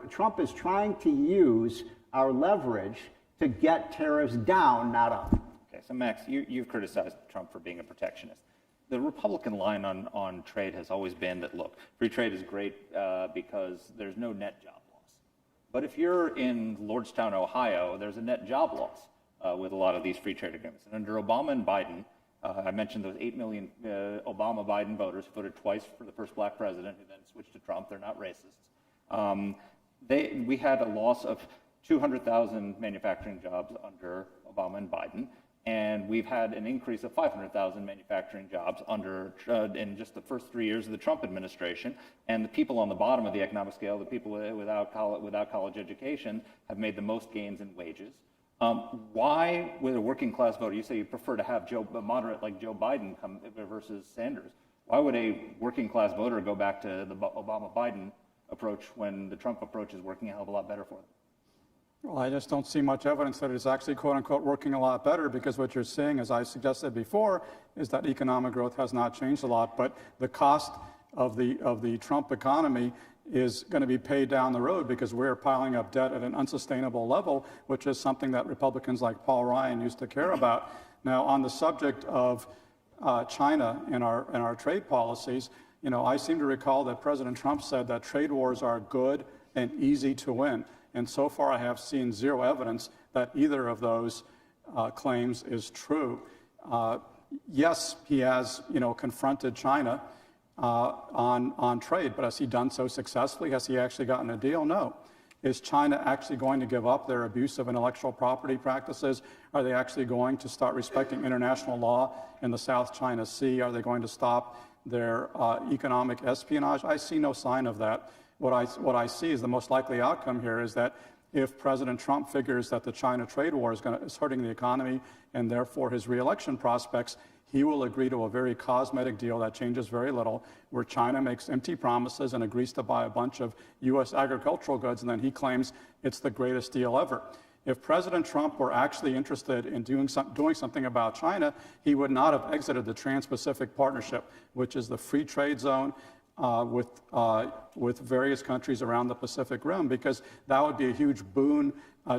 Trump is trying to use our leverage to get tariffs down, not up. Okay, so Max, you've criticized Trump for being a protectionist. The Republican line on trade has always been that, look, free trade is great because there's no net job loss. But if you're in Lordstown, Ohio, there's a net job loss with a lot of these free trade agreements. And under Obama and Biden, I mentioned those 8 million Obama-Biden voters who voted twice for the first black president who then switched to Trump. They're not racists. We had a loss of 200,000 manufacturing jobs under Obama and Biden, And we've had an increase of 500,000 manufacturing jobs in just the first 3 years of the Trump administration. And the people on the bottom of the economic scale, the people without college education, have made the most gains in wages. Why, with a working class voter, you say you prefer to have a moderate like Joe Biden come versus Sanders. Why would a working class voter go back to the Obama-Biden approach when the Trump approach is working a hell of a lot better for them? Well, I just don't see much evidence that it's actually, quote unquote, working a lot better, because what you're seeing, as I suggested before, is that economic growth has not changed a lot, but the cost of the Trump economy is going to be paid down the road because we're piling up debt at an unsustainable level, which is something that Republicans like Paul Ryan used to care about. Now, on the subject of China and our trade policies, you know, I seem to recall that President Trump said that trade wars are good and easy to win. And so far, I have seen zero evidence that either of those claims is true. Yes, he has, you know, confronted China on trade, but has he done so successfully? Has he actually gotten a deal? No. Is China actually going to give up their abuse of intellectual property practices? Are they actually going to start respecting international law in the South China Sea? Are they going to stop their economic espionage? I see no sign of that. What I see is the most likely outcome here is that if President Trump figures that the China trade war is hurting the economy and therefore his reelection prospects, he will agree to a very cosmetic deal that changes very little, where China makes empty promises and agrees to buy a bunch of U.S. agricultural goods, and then he claims it's the greatest deal ever. If President Trump were actually interested in doing something about China, he would not have exited the Trans-Pacific Partnership, which is the free trade zone with various countries around the Pacific Rim, because that would be a huge boon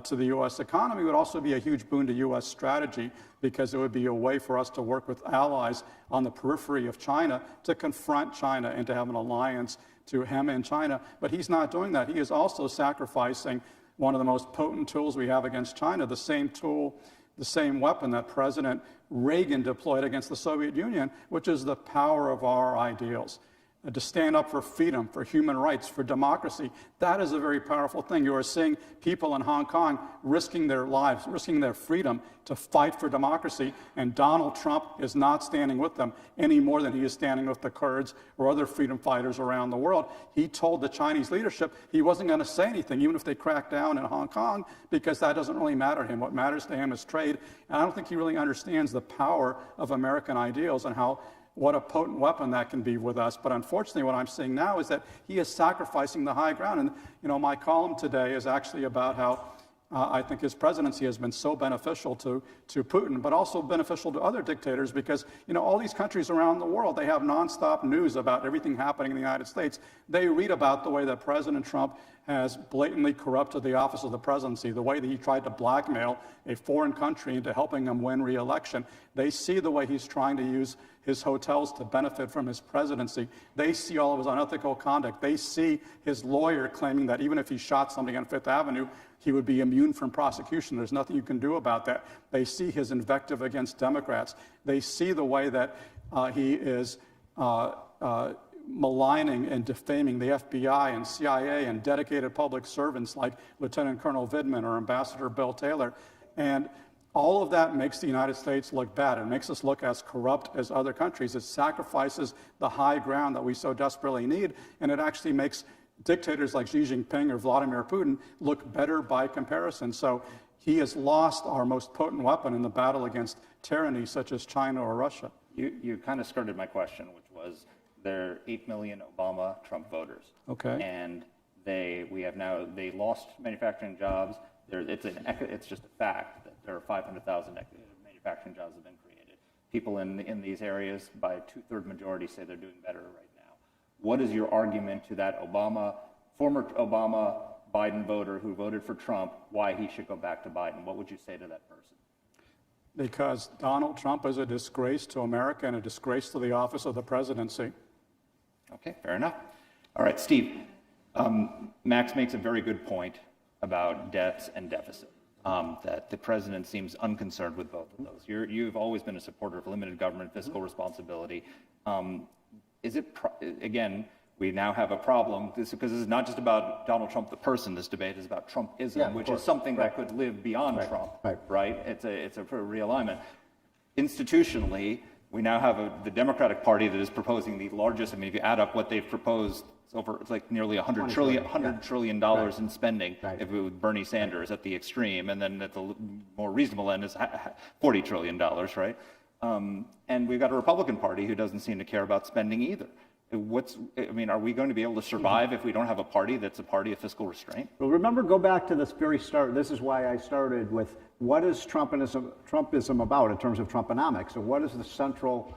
to the U.S. economy. It would also be a huge boon to U.S. strategy, because it would be a way for us to work with allies on the periphery of China to confront China and to have an alliance to hem in China. But he's not doing that. He is also sacrificing one of the most potent tools we have against China, the same tool, the same weapon that President Reagan deployed against the Soviet Union, which is the power of our ideals. To stand up for freedom, for human rights, for democracy. That is a very powerful thing. You are seeing people in Hong Kong risking their lives, risking their freedom to fight for democracy, and Donald Trump is not standing with them any more than he is standing with the Kurds or other freedom fighters around the world. He told the Chinese leadership he wasn't going to say anything, even if they cracked down in Hong Kong, because that doesn't really matter to him. What matters to him is trade, and I don't think he really understands the power of American ideals and what a potent weapon that can be with us. But unfortunately, what I'm seeing now is that he is sacrificing the high ground. And, you know, my column today is actually about how I think his presidency has been so beneficial to Putin, but also beneficial to other dictators, because, you know, all these countries around the world, they have nonstop news about everything happening in the United States. They read about the way that President Trump has blatantly corrupted the office of the presidency, the way that he tried to blackmail a foreign country into helping him win re-election. They see the way he's trying to use his hotels to benefit from his presidency. They see all of his unethical conduct. They see his lawyer claiming that even if he shot somebody on Fifth Avenue, he would be immune from prosecution. There's nothing you can do about that. They see his invective against Democrats. They see the way that he is maligning and defaming the FBI and CIA and dedicated public servants like Lieutenant Colonel Vidman or Ambassador Bill Taylor. And all of that makes the United States look bad. It makes us look as corrupt as other countries. It sacrifices the high ground that we so desperately need, and it actually makes dictators like Xi Jinping or Vladimir Putin look better by comparison. So he has lost our most potent weapon in the battle against tyranny such as China or Russia. You kind of skirted my question, which was there are 8 million Obama-Trump voters. Okay. And they lost manufacturing jobs. It's just a fact that there are 500,000 manufacturing jobs have been created. People in these areas, by a two-thirds majority, say they're doing better right now. What is your argument to that former Obama Biden voter who voted for Trump, why he should go back to Biden? What would you say to that person? Because Donald Trump is a disgrace to America and a disgrace to the office of the presidency. Okay, fair enough. All right, Steve, Max makes a very good point about debts and deficit, that the president seems unconcerned with both of those. You've always been a supporter of limited government fiscal responsibility. Again, we now have a problem, because this is not just about Donald Trump the person, this debate is about Trumpism, which is something that could live beyond Trump, right? It's a realignment. Institutionally, we now have the Democratic Party that is proposing the largest, I mean, if you add up what they've proposed, it's like nearly $100 trillion in spending, if it was Bernie Sanders at the extreme, and then at the more reasonable end is $40 trillion, right? And we've got a Republican Party who doesn't seem to care about spending either. Are we going to be able to survive if we don't have a party that's a party of fiscal restraint? Well, remember, go back to this very start. This is why I started with what is Trumpism about in terms of Trumponomics, and what is the central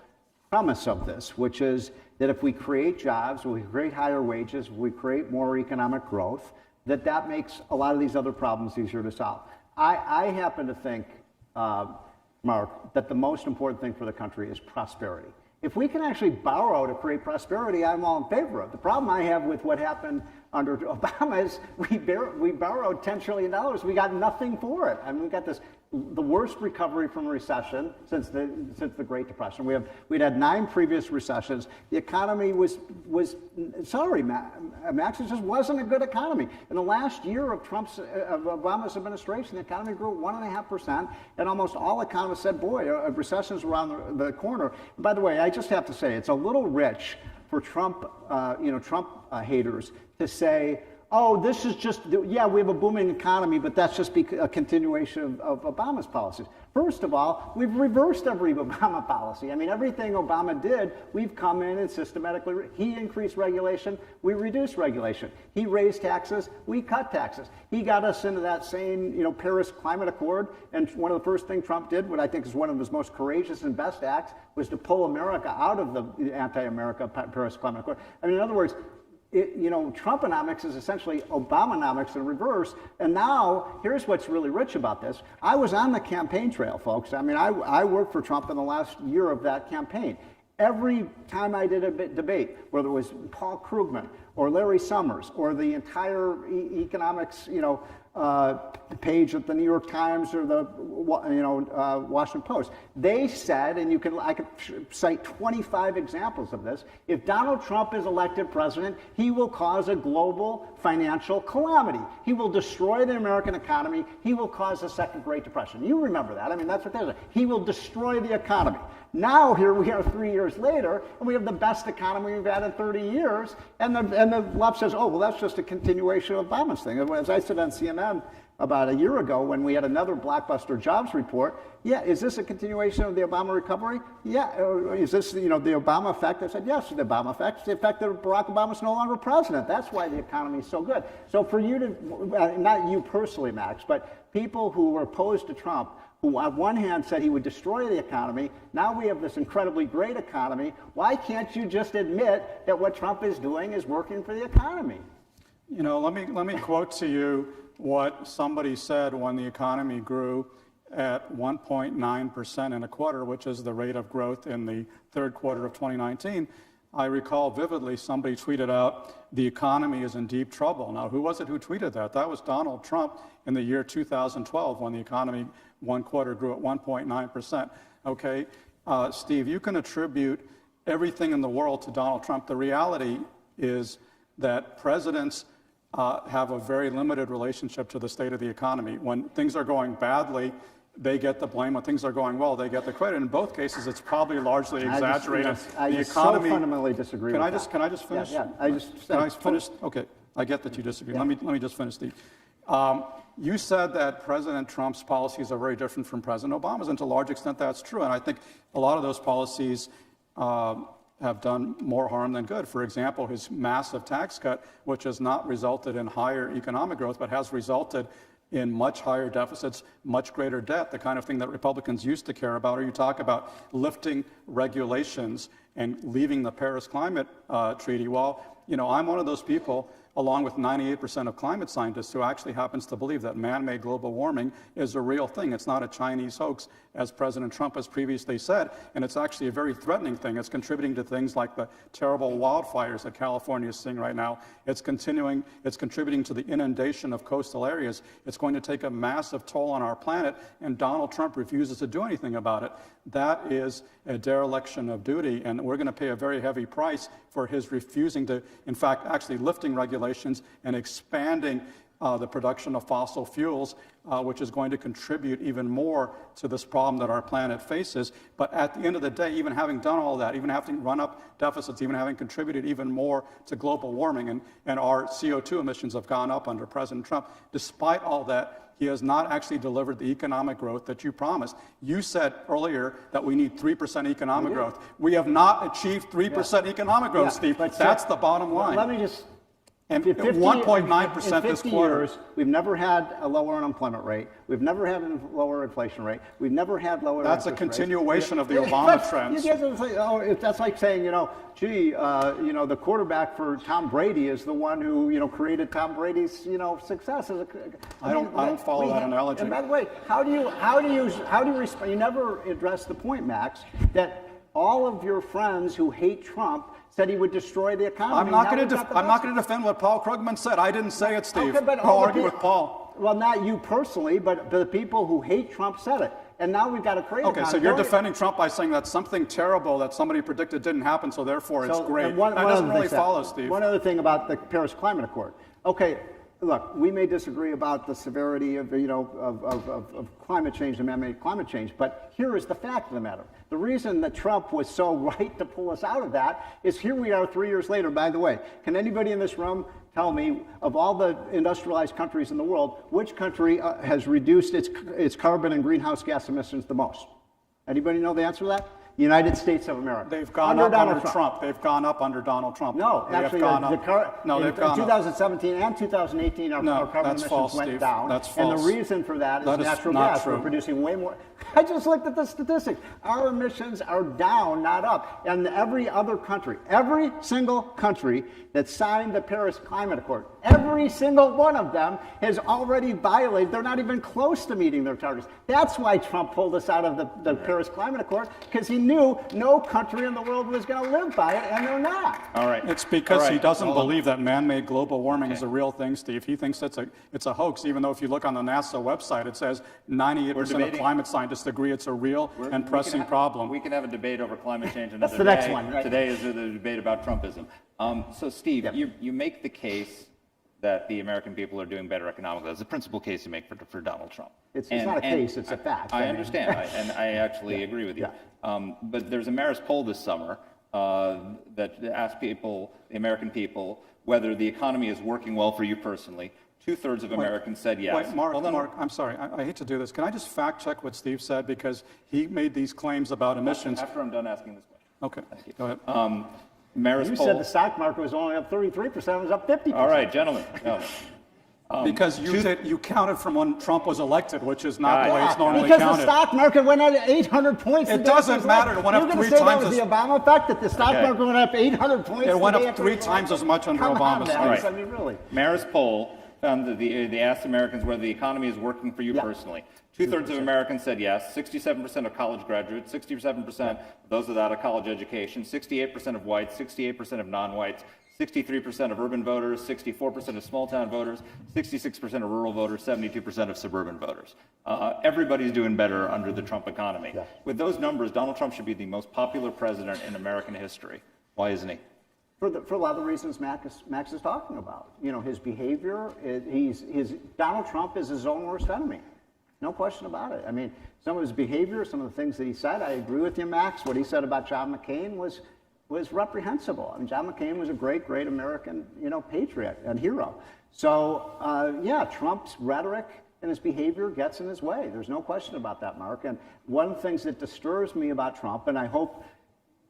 premise of this, which is that if we create jobs, we create higher wages, we create more economic growth, that makes a lot of these other problems easier to solve. I happen to think, Mark, that the most important thing for the country is prosperity. If we can actually borrow to create prosperity, I'm all in favor of it. The problem I have with what happened under Obama is we borrowed $10 trillion. We got nothing for it. I mean, we got the worst recovery from a recession since the Great Depression. We'd had 9 previous recessions. The economy was sorry, Max, it just wasn't a good economy. In the last year of Obama's administration, the economy grew 1.5%, and almost all economists said, boy, a recession's around the corner. And by the way, I just have to say, it's a little rich for Trump haters to say, oh, this is just, yeah, we have a booming economy, but that's just a continuation of Obama's policies. First of all, we've reversed every Obama policy. I mean, everything Obama did, we've come in and systematically, he increased regulation, we reduced regulation. He raised taxes, we cut taxes. He got us into that same, Paris Climate Accord, and one of the first things Trump did, what I think is one of his most courageous and best acts, was to pull America out of the anti-America Paris Climate Accord. I mean, in other words, Trumponomics is essentially Obamanomics in reverse. And now, here's what's really rich about this. I was on the campaign trail, folks. I mean, I worked for Trump in the last year of that campaign. Every time I did a debate, whether it was Paul Krugman or Larry Summers or the entire economics, page at the New York Times or the Washington Post, they said, and I could cite 25 examples of this, if Donald Trump is elected president, he will cause a global financial calamity. He will destroy the American economy. He will cause a second Great Depression. You remember that. I mean, that's what they said. He will destroy the economy. Now, here we are 3 years later, and we have the best economy we've had in 30 years, and the left says, oh, well, that's just a continuation of Obama's thing. As I said on CNN about a year ago when we had another blockbuster jobs report, yeah, is this a continuation of the Obama recovery? Yeah, is this, the Obama effect? I said, yes, the Obama effect. It's the effect that Barack Obama's no longer president. That's why the economy is so good. So for you to, not you personally, Max, but people who were opposed to Trump, who on one hand said he would destroy the economy, now we have this incredibly great economy. Why can't you just admit that what Trump is doing is working for the economy? Let me quote to you what somebody said when the economy grew at 1.9% in a quarter, which is the rate of growth in the third quarter of 2019. I recall vividly somebody tweeted out, the economy is in deep trouble. Now, who was it who tweeted that? That was Donald Trump in the year 2012 when the economy one quarter grew at 1.9%. Okay, Steve, you can attribute everything in the world to Donald Trump. The reality is that presidents have a very limited relationship to the state of the economy. When things are going badly, they get the blame. When things are going well, they get the credit. In both cases, it's probably largely exaggerated. I just so fundamentally disagree with that. Can I just finish? Yeah, Can I finish? Okay, I get that you disagree. Yeah. Let me just finish, Steve. You said that President Trump's policies are very different from President Obama's, and to a large extent that's true. And I think a lot of those policies have done more harm than good. For example, his massive tax cut, which has not resulted in higher economic growth, but has resulted in much higher deficits, much greater debt, the kind of thing that Republicans used to care about, or you talk about lifting regulations and leaving the Paris Climate Treaty. Well, I'm one of those people, along with 98% of climate scientists, who actually happens to believe that man-made global warming is a real thing. It's not a Chinese hoax, as President Trump has previously said, and it's actually a very threatening thing. It's contributing to things like the terrible wildfires that California is seeing right now. It's contributing to the inundation of coastal areas. It's going to take a massive toll on our planet, and Donald Trump refuses to do anything about it. That is a dereliction of duty, and we're going to pay a very heavy price for his refusing to, in fact, actually lifting regulations and expanding the production of fossil fuels, which is going to contribute even more to this problem that our planet faces. But at the end of the day, even having done all that, even having run up deficits, even having contributed even more to global warming, and our CO2 emissions have gone up under President Trump, despite all that, he has not actually delivered the economic growth that you promised. You said earlier that we need 3% economic growth. We have not achieved 3% economic growth, Steve. But that's the bottom line. Let me just... And 1.9% this quarter. Years, we've never had a lower unemployment rate. We've never had a lower inflation rate. We've never had lower. That's a continuation of the Obama trends. That's like saying, the quarterback for Tom Brady is the one who, created Tom Brady's, success. I don't follow that analogy. And by the way, how do you respond? You never address the point, Max, that all of your friends who hate Trump said he would destroy the economy. I'm not going to defend what Paul Krugman said. I didn't say it, Steve. Okay, but I'll argue with Paul. Well, not you personally, but the people who hate Trump said it. And now we've got to create. Okay, so you're defending Trump by saying that something terrible that somebody predicted didn't happen, so therefore it's great. That doesn't really follow, Steve. One other thing about the Paris Climate Accord. Okay, look, we may disagree about the severity of climate change and man-made climate change, but here is the fact of the matter. The reason that Trump was so right to pull us out of that is here we are 3 years later. By the way, can anybody in this room tell me, of all the industrialized countries in the world, which country has reduced its carbon and greenhouse gas emissions the most? Anybody know the answer to that? The United States of America. They've gone up under Trump. They've gone up under Donald Trump. No, actually, in 2017 and 2018, our carbon emissions went down. That's false. And the reason for that is natural gas. We're producing way more. I just looked at the statistics. Our emissions are down, not up. And every other country, every single country that signed the Paris Climate Accord, every single one of them has already violated. They're not even close to meeting their targets. That's why Trump pulled us out of the Paris Climate Accord, because he knew no country in the world was going to live by it, and they're not. All right. It's because he doesn't believe that man-made global warming is a real thing, Steve. He thinks it's a hoax, even though if you look on the NASA website, it says 98% of climate scientists agree it's a real and pressing problem. We can have a debate over climate change another That's the next one, right? Today is the debate about Trumpism. So, Steve, you make the case that the American people are doing better economically. That's the principal case you make for Donald Trump. It's not a case, it's a fact. I understand, and I actually agree with you. Yeah. But there's a Marist poll this summer that asked people, the American people, whether the economy is working well for you personally. 2/3 of Americans said yes. Wait, Mark, I'm sorry. I hate to do this. Can I just fact check what Steve said? Because he made these claims about emissions. After I'm done asking this question. Okay, Thank you. go ahead. Marist You poll. said the stock market was only up 33%, it was up 50%. All right, gentlemen. Because you counted from when Trump was elected, which is not the way it's normally because counted. the stock market went up 800 points. It doesn't matter. It went up 3 times. You're going to say that was the Obama effect, that the stock market went up 800 points? It went up 3 times as much under Obama's. All right. I mean, really. Marist poll found that they asked Americans whether the economy is working for you personally. 2/3 of Americans said yes. 67% of college graduates, 67% of those without a college education, 68% of whites, 68% of non-whites, 63% of urban voters, 64% of small-town voters, 66% of rural voters, 72% of suburban voters. Everybody's doing better under the Trump economy. Yeah. With those numbers, Donald Trump should be the most popular president in American history. Why isn't he? For a lot of the reasons Max is talking about. You know, his behavior, Donald Trump is his own worst enemy. No question about it. I mean, some of his behavior, some of the things that he said, I agree with you, Max. What he said about John McCain was reprehensible. I mean, John McCain was a great, great American, patriot and hero. So, Trump's rhetoric and his behavior gets in his way. There's no question about that, Mark. And one of the things that disturbs me about Trump, and I hope,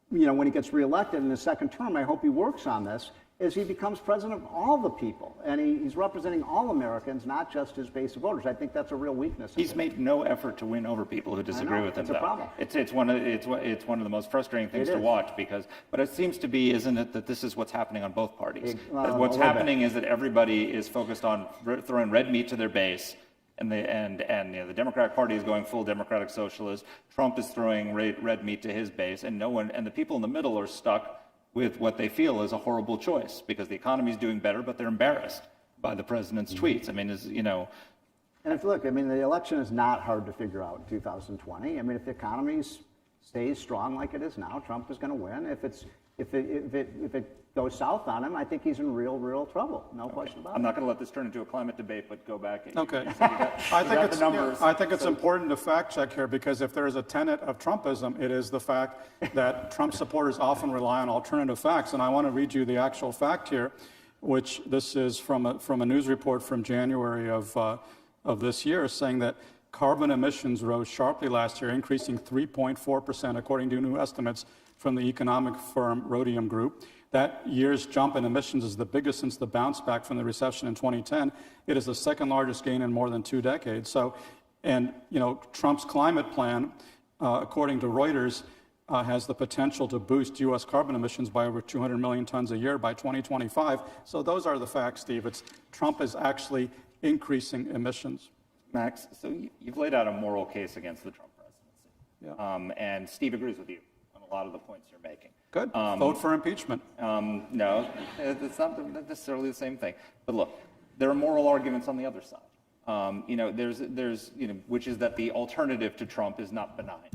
when he gets reelected in his second term, I hope he works on this, is he becomes president of all the people. And he's representing all Americans, not just his base of voters. I think that's a real weakness. He's made no effort to win over people who disagree with him. It's a problem. It's one of the most frustrating things to watch but it seems to be, isn't it, that this is what's happening on both parties. What's happening is that everybody is focused on throwing red meat to their base. And the Democratic Party is going full democratic socialist. Trump is throwing red meat to his base, and the people in the middle are stuck with what they feel is a horrible choice because the economy is doing better, but they're embarrassed by the president's tweets. I mean, And the election is not hard to figure out in 2020. I mean, if the economy's stays strong like it is now, Trump is going to win. If it goes south on him, I think he's in real trouble. No question about it. I'm not going to let this turn into a climate debate, but go back. Okay. Numbers. I think it's important to fact check here, because if there is a tenet of Trumpism, it is the fact that Trump supporters often rely on alternative facts. And I want to read you the actual fact here, which this is from a news report from January of this year, saying that carbon emissions rose sharply last year, increasing 3.4%, according to new estimates from the economic firm Rhodium Group. That year's jump in emissions is the biggest since the bounce back from the recession in 2010. It is the second largest gain in more than 2 decades. So, and Trump's climate plan, according to Reuters, has the potential to boost U.S. carbon emissions by over 200 million tons a year by 2025. So those are the facts, Steve. Trump is actually increasing emissions. Max, so you've laid out a moral case against the Trump presidency. Yeah. And Steve agrees with you on a lot of the points you're making. Good. Vote for impeachment. No, it's not necessarily the same thing. But look, there are moral arguments on the other side. There's which is that the alternative to Trump is not benign,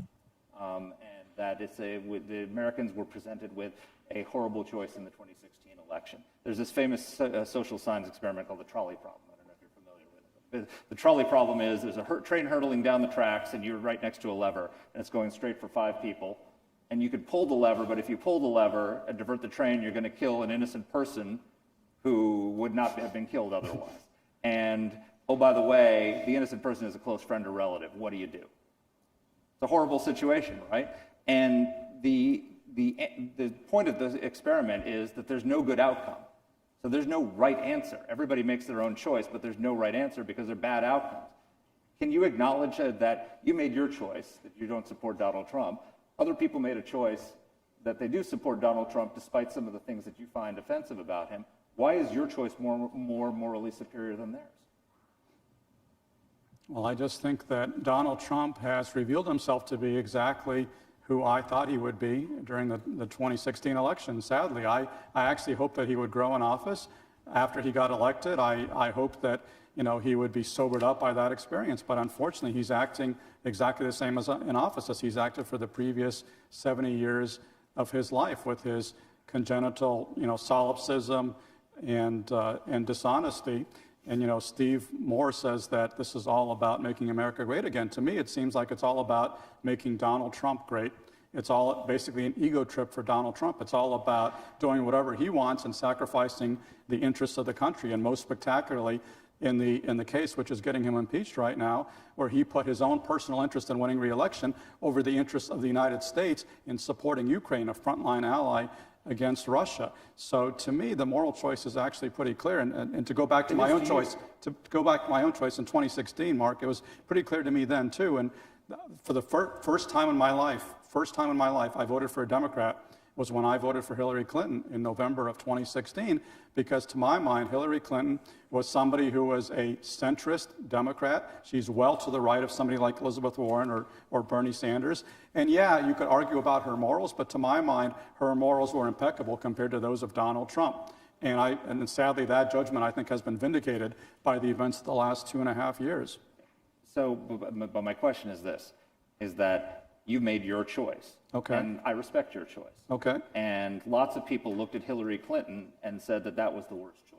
and that the Americans were presented with a horrible choice in the 2016 election. There's this famous social science experiment called the trolley problem. I don't know if you're familiar with it. The trolley problem is there's a train hurtling down the tracks, and you're right next to a lever, and it's going straight for 5 people. And you could pull the lever, but if you pull the lever and divert the train, you're going to kill an innocent person who would not have been killed otherwise. And, oh, by the way, the innocent person is a close friend or relative. What do you do? It's a horrible situation, right? And the point of the experiment is that there's no good outcome. So there's no right answer. Everybody makes their own choice, but there's no right answer because they're bad outcomes. Can you acknowledge that you made your choice, that you don't support Donald Trump? Other people made a choice that they do support Donald Trump despite some of the things that you find offensive about him. Why is your choice more morally superior than theirs? Well, I just think that Donald Trump has revealed himself to be exactly who I thought he would be during the 2016 election. Sadly, I actually hoped that he would grow in office. After he got elected, I hoped that he would be sobered up by that experience. But unfortunately, he's acting exactly the same as in office as he's acted for the previous 70 years of his life, with his congenital, solipsism and dishonesty. And Steve Moore says that this is all about making America great again. To me, it seems like it's all about making Donald Trump great. It's all basically an ego trip for Donald Trump. It's all about doing whatever he wants and sacrificing the interests of the country. And most spectacularly, in the case which is getting him impeached right now, where he put his own personal interest in winning re-election over the interests of the United States in supporting Ukraine, a frontline ally against Russia. So to me, the moral choice is actually pretty clear. And to go back to my own choice, in 2016, Mark, it was pretty clear to me then too. And for the first time in my life, I voted for a Democrat was when I voted for Hillary Clinton in November of 2016, because to my mind, Hillary Clinton was somebody who was a centrist Democrat. She's well to the right of somebody like Elizabeth Warren or Bernie Sanders. And yeah, you could argue about her morals, but to my mind, her morals were impeccable compared to those of Donald Trump. And sadly, that judgment, I think, has been vindicated by the events of the last 2.5 years. So, but my question is this, is that you made your choice. Okay. And I respect your choice. Okay. And lots of people looked at Hillary Clinton and said that was the worst choice.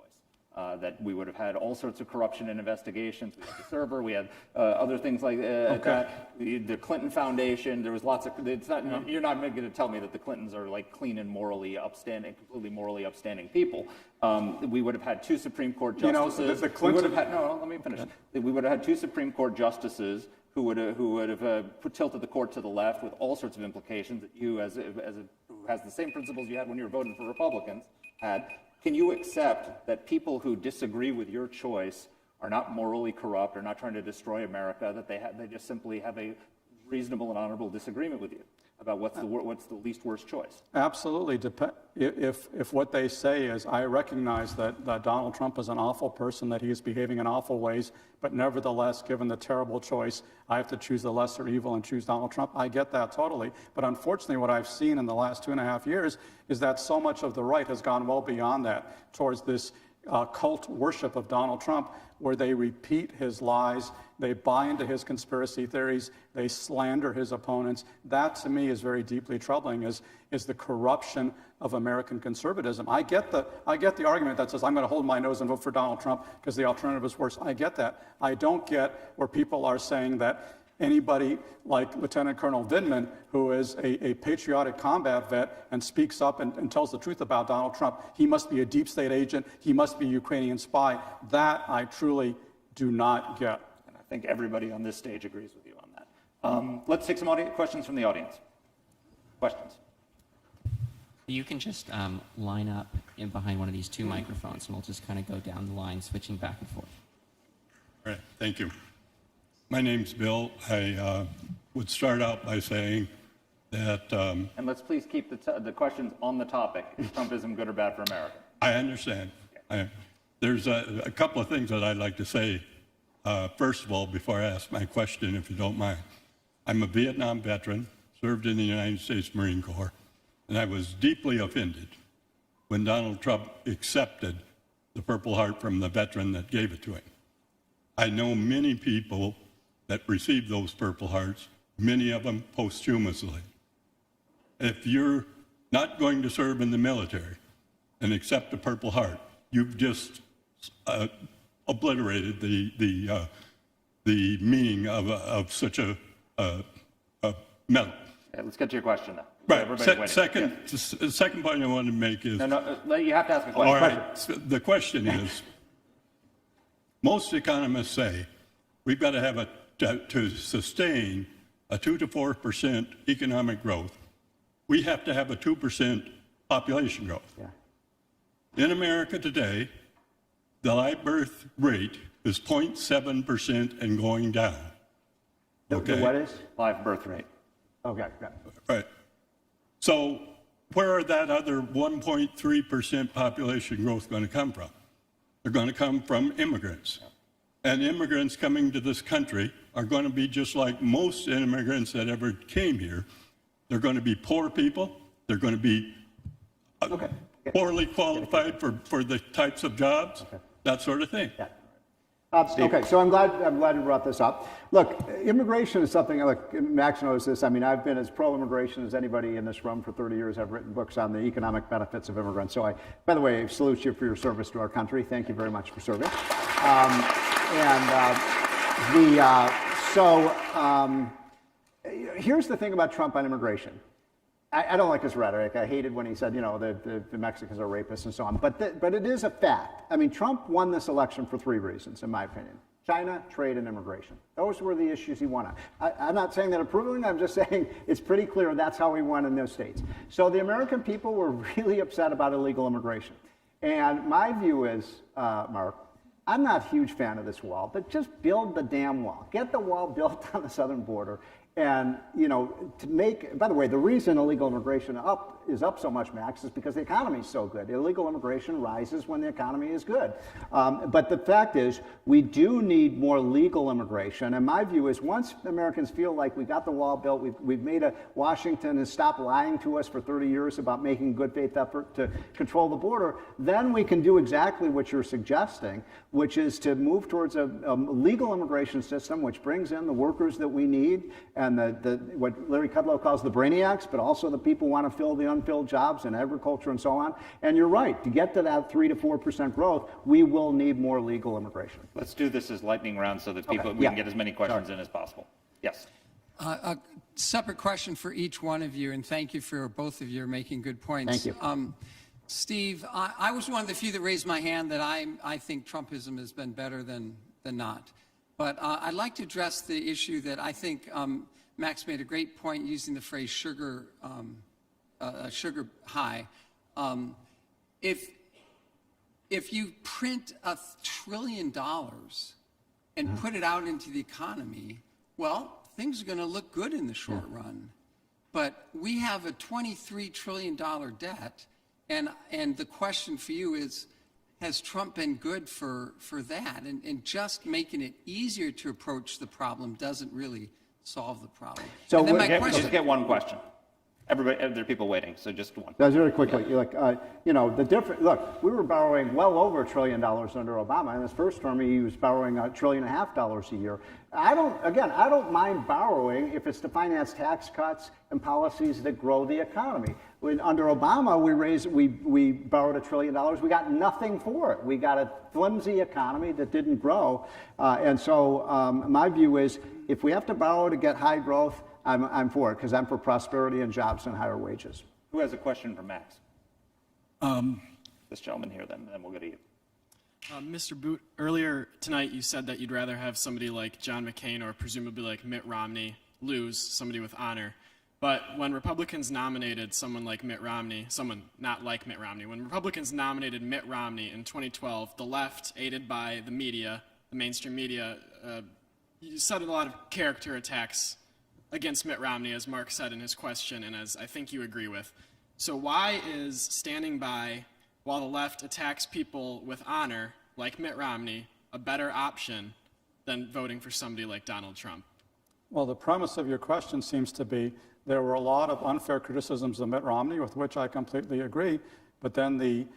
That we would have had all sorts of corruption and investigations. We had the server, we had other things like that. The Clinton Foundation, there was lots of, you're not going to tell me that the Clintons are like clean and morally upstanding, completely morally upstanding people. We would have had 2 Supreme Court justices. The Clinton... let me finish. Okay. We would have had 2 Supreme Court justices who would have tilted the court to the left with all sorts of implications that you, who has the same principles you had when you were voting for Republicans, had. Can you accept that people who disagree with your choice are not morally corrupt, are not trying to destroy America, that they just simply have a reasonable and honorable disagreement with you about what's the least worst choice? Absolutely. If what they say is, I recognize that Donald Trump is an awful person, that he is behaving in awful ways, but nevertheless, given the terrible choice, I have to choose the lesser evil and choose Donald Trump. I get that totally. But unfortunately, what I've seen in the last 2.5 years is that so much of the right has gone well beyond that, towards this cult worship of Donald Trump, where they repeat his lies, they buy into his conspiracy theories, they slander his opponents. That, to me, is very deeply troubling, is the corruption of American conservatism. I get the argument that says, I'm going to hold my nose and vote for Donald Trump because the alternative is worse. I get that. I don't get where people are saying that anybody like Lieutenant Colonel Vindman, who is a patriotic combat vet and speaks up and tells the truth about Donald Trump, he must be a deep state agent, he must be a Ukrainian spy. That I truly do not get. And I think everybody on this stage agrees with you on that. Let's take some questions from the audience. Questions? You can just line up in behind one of these two microphones, and we'll just kind of go down the line, switching back and forth. All right, thank you. My name's Bill. I would start out by saying that And let's please keep the questions on the topic. Is Trumpism good or bad for America? I understand. There's a couple of things that I'd like to say. First of all, before I ask my question, if you don't mind. I'm a Vietnam veteran, served in the United States Marine Corps, and I was deeply offended when Donald Trump accepted the Purple Heart from the veteran that gave it to him. I know many people that received those Purple Hearts, many of them posthumously. If you're not going to serve in the military and accept the Purple Heart, you've just obliterated the meaning of such a medal. Okay, let's get to your question now. Right. Second point I wanted to make is... No, you have to ask a question. All right. The question is, most economists say we've got to have to sustain a 2 to 4% economic growth, we have to have a 2% population growth. Yeah. In America today, the live birth rate is 0.7% and going down. Okay? The what is? Live birth rate. Okay. Yeah. Right. So where are that other 1.3% population growth going to come from? They're going to come from immigrants. And immigrants coming to this country are going to be just like most immigrants that ever came here. They're going to be poor people. They're going to be poorly qualified for the types of jobs, that sort of thing. Yeah. Okay, so I'm glad you brought this up. Look, immigration is something, look, Max knows this. I mean, I've been as pro-immigration as anybody in this room for 30 years. I've written books on the economic benefits of immigrants. So by the way, I salute you for your service to our country. Thank you very much for serving. Here's the thing about Trump on immigration. I don't like his rhetoric. I hated when he said, you know, the Mexicans are rapists and so on. But it is a fact. I mean, Trump won this election for 3 reasons, in my opinion. China, trade, and immigration. Those were the issues he won on. I'm not saying that approvingly. I'm just saying it's pretty clear that's how he won in those states. So the American people were really upset about illegal immigration. And my view is, Mark, I'm not a huge fan of this wall, but just build the damn wall. Get the wall built on the southern border. And, you know, to make, by the way, the reason illegal immigration is up so much, Max, is because the economy is so good. Illegal immigration rises when the economy is good. But the fact is, we do need more legal immigration. And my view is once Americans feel like we got the wall built, we've made Washington has stopped lying to us for 30 years about making good faith effort to control the border, then we can do exactly what you're suggesting, which is to move towards a legal immigration system which brings in the workers that we need and what Larry Kudlow calls the brainiacs, but also the people who want to fill the unfilled jobs in agriculture and so on. And you're right, to get to that 3 to 4% growth, we will need more legal immigration. Let's do this as lightning round so that we can get as many questions in as possible. Yes. A separate question for each one of you, and thank you for both of you making good points. Thank you. Steve, I was one of the few that raised my hand that I think Trumpism has been better than not. But I'd like to address the issue that I think Max made a great point using the phrase sugar high. If you print $1 trillion and put it out into the economy, well, things are going to look good in the short run. But we have a $23 trillion debt, and the question for you is, has Trump been good for that? And just making it easier to approach the problem doesn't really solve the problem. So just get one question. Everybody, there are people waiting, so just one. That's very quickly. Look, look, we were borrowing well over $1 trillion under Obama. In his first term, he was borrowing $1.5 trillion a year. I don't mind borrowing if it's to finance tax cuts and policies that grow the economy. Under Obama, we borrowed $1 trillion. We got nothing for it. We got a flimsy economy that didn't grow. And so my view is, if we have to borrow to get high growth, I'm for it, because I'm for prosperity and jobs and higher wages. Who has a question for Max? This gentleman here, then we'll go to you. Mr. Boot, earlier tonight you said that you'd rather have somebody like John McCain or presumably like Mitt Romney lose, somebody with honor. But when Republicans nominated someone like Mitt Romney, someone not like Mitt Romney, when Republicans nominated Mitt Romney in 2012, the left, aided by the media, the mainstream media, you said a lot of character attacks against Mitt Romney, as Mark said in his question, and as I think you agree with. So why is standing by while the left attacks people with honor, like Mitt Romney, a better option than voting for somebody like Donald Trump? Well, the premise of your question seems to be there were a lot of unfair criticisms of Mitt Romney, with which I completely agree, but then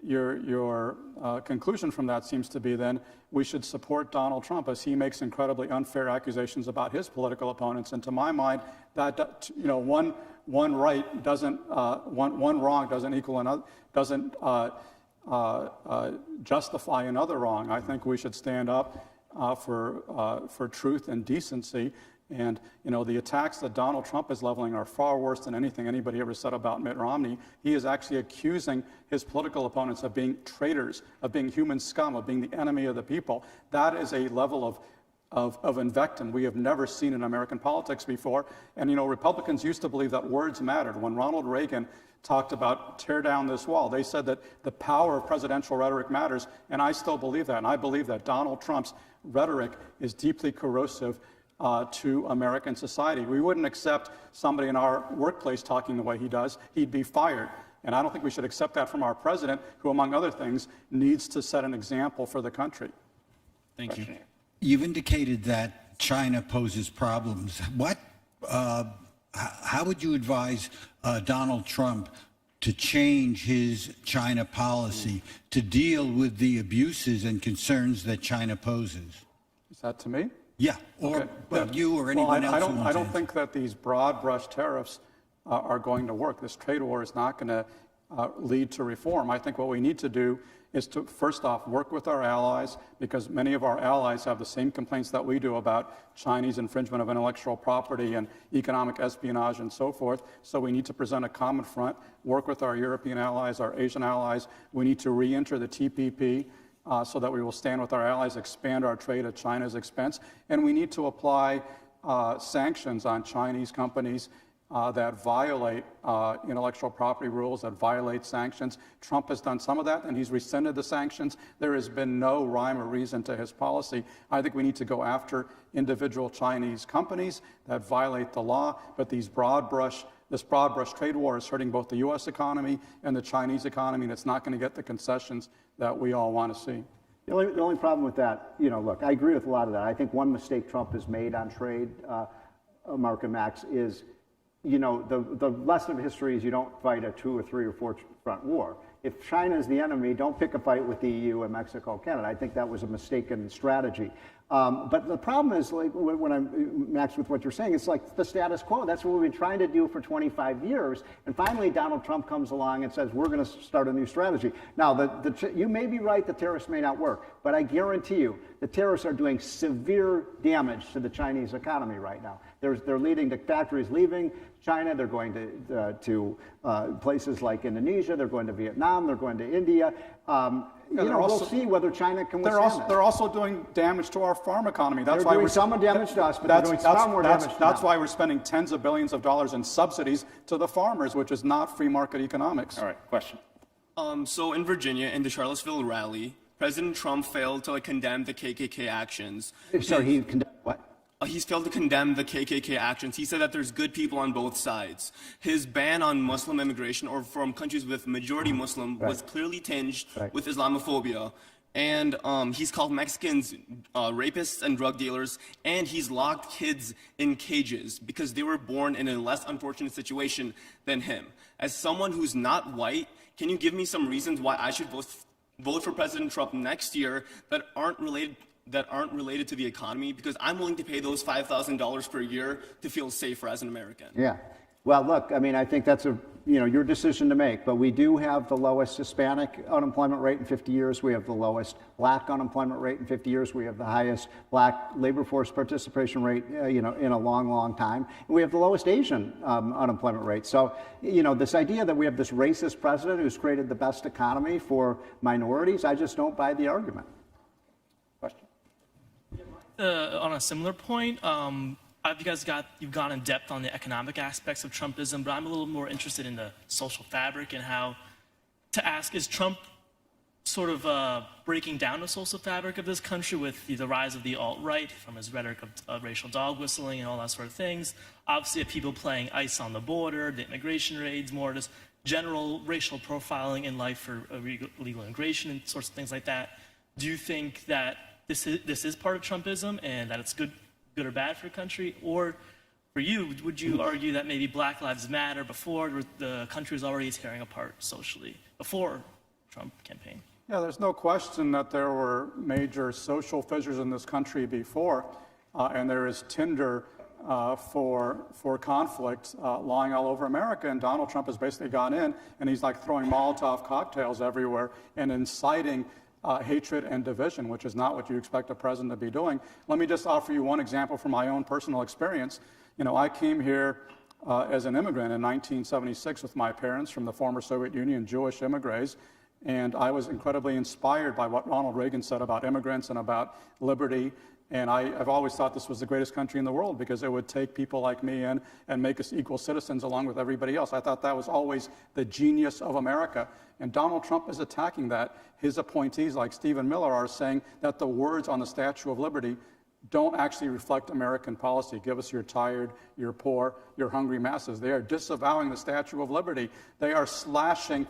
your conclusion from that seems to be then we should support Donald Trump as he makes incredibly unfair accusations about his political opponents. And to my mind, that one right doesn't one wrong doesn't equal another, doesn't justify another wrong. I think we should stand up for truth and decency. And, the attacks that Donald Trump is leveling are far worse than anything anybody ever said about Mitt Romney. He is actually accusing his political opponents of being traitors, of being human scum, of being the enemy of the people. That is a level of invective we have never seen in American politics before. And, Republicans used to believe that words mattered. When Ronald Reagan talked about tear down this wall, they said that the power of presidential rhetoric matters, and I still believe that. And I believe that Donald Trump's rhetoric is deeply corrosive to American society. We wouldn't accept somebody in our workplace talking the way he does. He'd be fired. And I don't think we should accept that from our president, who, among other things, needs to set an example for the country. Thank you. You've indicated that China poses problems. How would you advise Donald Trump to change his China policy to deal with the abuses and concerns that China poses? Is that to me? Yeah, or Okay. you or anyone else. I don't think that these broad brush tariffs are going to work. This trade war is not going to lead to reform. I think what we need to do is to, first off, work with our allies, because many of our allies have the same complaints that we do about Chinese infringement of intellectual property and economic espionage and so forth. So we need to present a common front, work with our European allies, our Asian allies. We need to re-enter the TPP. So that we will stand with our allies, expand our trade at China's expense. And we need to apply sanctions on Chinese companies that violate intellectual property rules, that violate sanctions. Trump has done some of that, and he's rescinded the sanctions. There has been no rhyme or reason to his policy. I think we need to go after individual Chinese companies that violate the law, but this broad brush trade war is hurting both the U.S. economy and the Chinese economy, and it's not going to get the concessions that we all want to see. The only problem with that, look, I agree with a lot of that. I think one mistake Trump has made on trade, Mark and Max, is, the lesson of history is you don't fight a 2 or 3 or 4 front war. If China is the enemy, don't pick a fight with the EU and Mexico, Canada. I think that was a mistaken strategy. But the problem is, like, Max, with what you're saying, it's like the status quo. That's what we've been trying to do for 25 years. And finally, Donald Trump comes along and says, we're going to start a new strategy. Now, you may be right, the tariffs may not work, but I guarantee you, the tariffs are doing severe damage to the Chinese economy right now. They're leading to factories leaving China. They're going to places like Indonesia. They're going to Vietnam. They're going to India. We'll see whether China can withstand that. They're also doing damage to our farm economy. They're doing some damage to us, but they're doing far more damage to them. That's why we're spending tens of billions of dollars in subsidies to the farmers, which is not free market economics. All right, question. So in Virginia, in the Charlottesville rally, President Trump failed to condemn the KKK actions. Sorry, he condemned what? He's failed to condemn the KKK actions. He said that there's good people on both sides. His ban on Muslim immigration, or from countries with majority Muslim, was clearly tinged with Islamophobia. and he's called Mexicans rapists and drug dealers, and he's locked kids in cages because they were born in a less unfortunate situation than him. As someone who's not white, can you give me some reasons why I should vote for President Trump next year that aren't related to the economy? Because I'm willing to pay those $5,000 per year to feel safer as an American. Yeah. Well, look, I mean, I think that's your decision to make, but we do have the lowest Hispanic unemployment rate in 50 years. We have the lowest black unemployment rate in 50 years. We have the highest black labor force participation rate, in a long, long time. And we have the lowest Asian unemployment rate. So, this idea that we have this racist president who's created the best economy for minorities, I just don't buy the argument. Question? On a similar point, you've gone in depth on the economic aspects of Trumpism, but I'm a little more interested in the social fabric and how to ask, is Trump sort of breaking down the social fabric of this country with the rise of the alt-right, from his rhetoric of racial dog whistling and all that sort of things? Obviously, people playing ICE on the border, the immigration raids, more just general racial profiling in life for illegal immigration and sorts of things like that. Do you think that this is part of Trumpism and that it's good or bad for the country? Or for you, would you argue that maybe Black Lives Matter before the country was already tearing apart socially, before Trump campaign? Yeah, there's no question that there were major social fissures in this country before, and there is tinder for conflict lying all over America, and Donald Trump has basically gone in, and he's like throwing Molotov cocktails everywhere and inciting hatred and division, which is not what you expect a president to be doing. Let me just offer you one example from my own personal experience. I came here as an immigrant in 1976 with my parents from the former Soviet Union, Jewish immigrants, and I was incredibly inspired by what Ronald Reagan said about immigrants and about liberty. And I've always thought this was the greatest country in the world because it would take people like me in and make us equal citizens along with everybody else. I thought that was always the genius of America. And Donald Trump is attacking that. His appointees, like Stephen Miller, are saying that the words on the Statue of Liberty don't actually reflect American policy. Give us your tired, your poor, your hungry masses. They are disavowing the Statue of Liberty. They are slashing.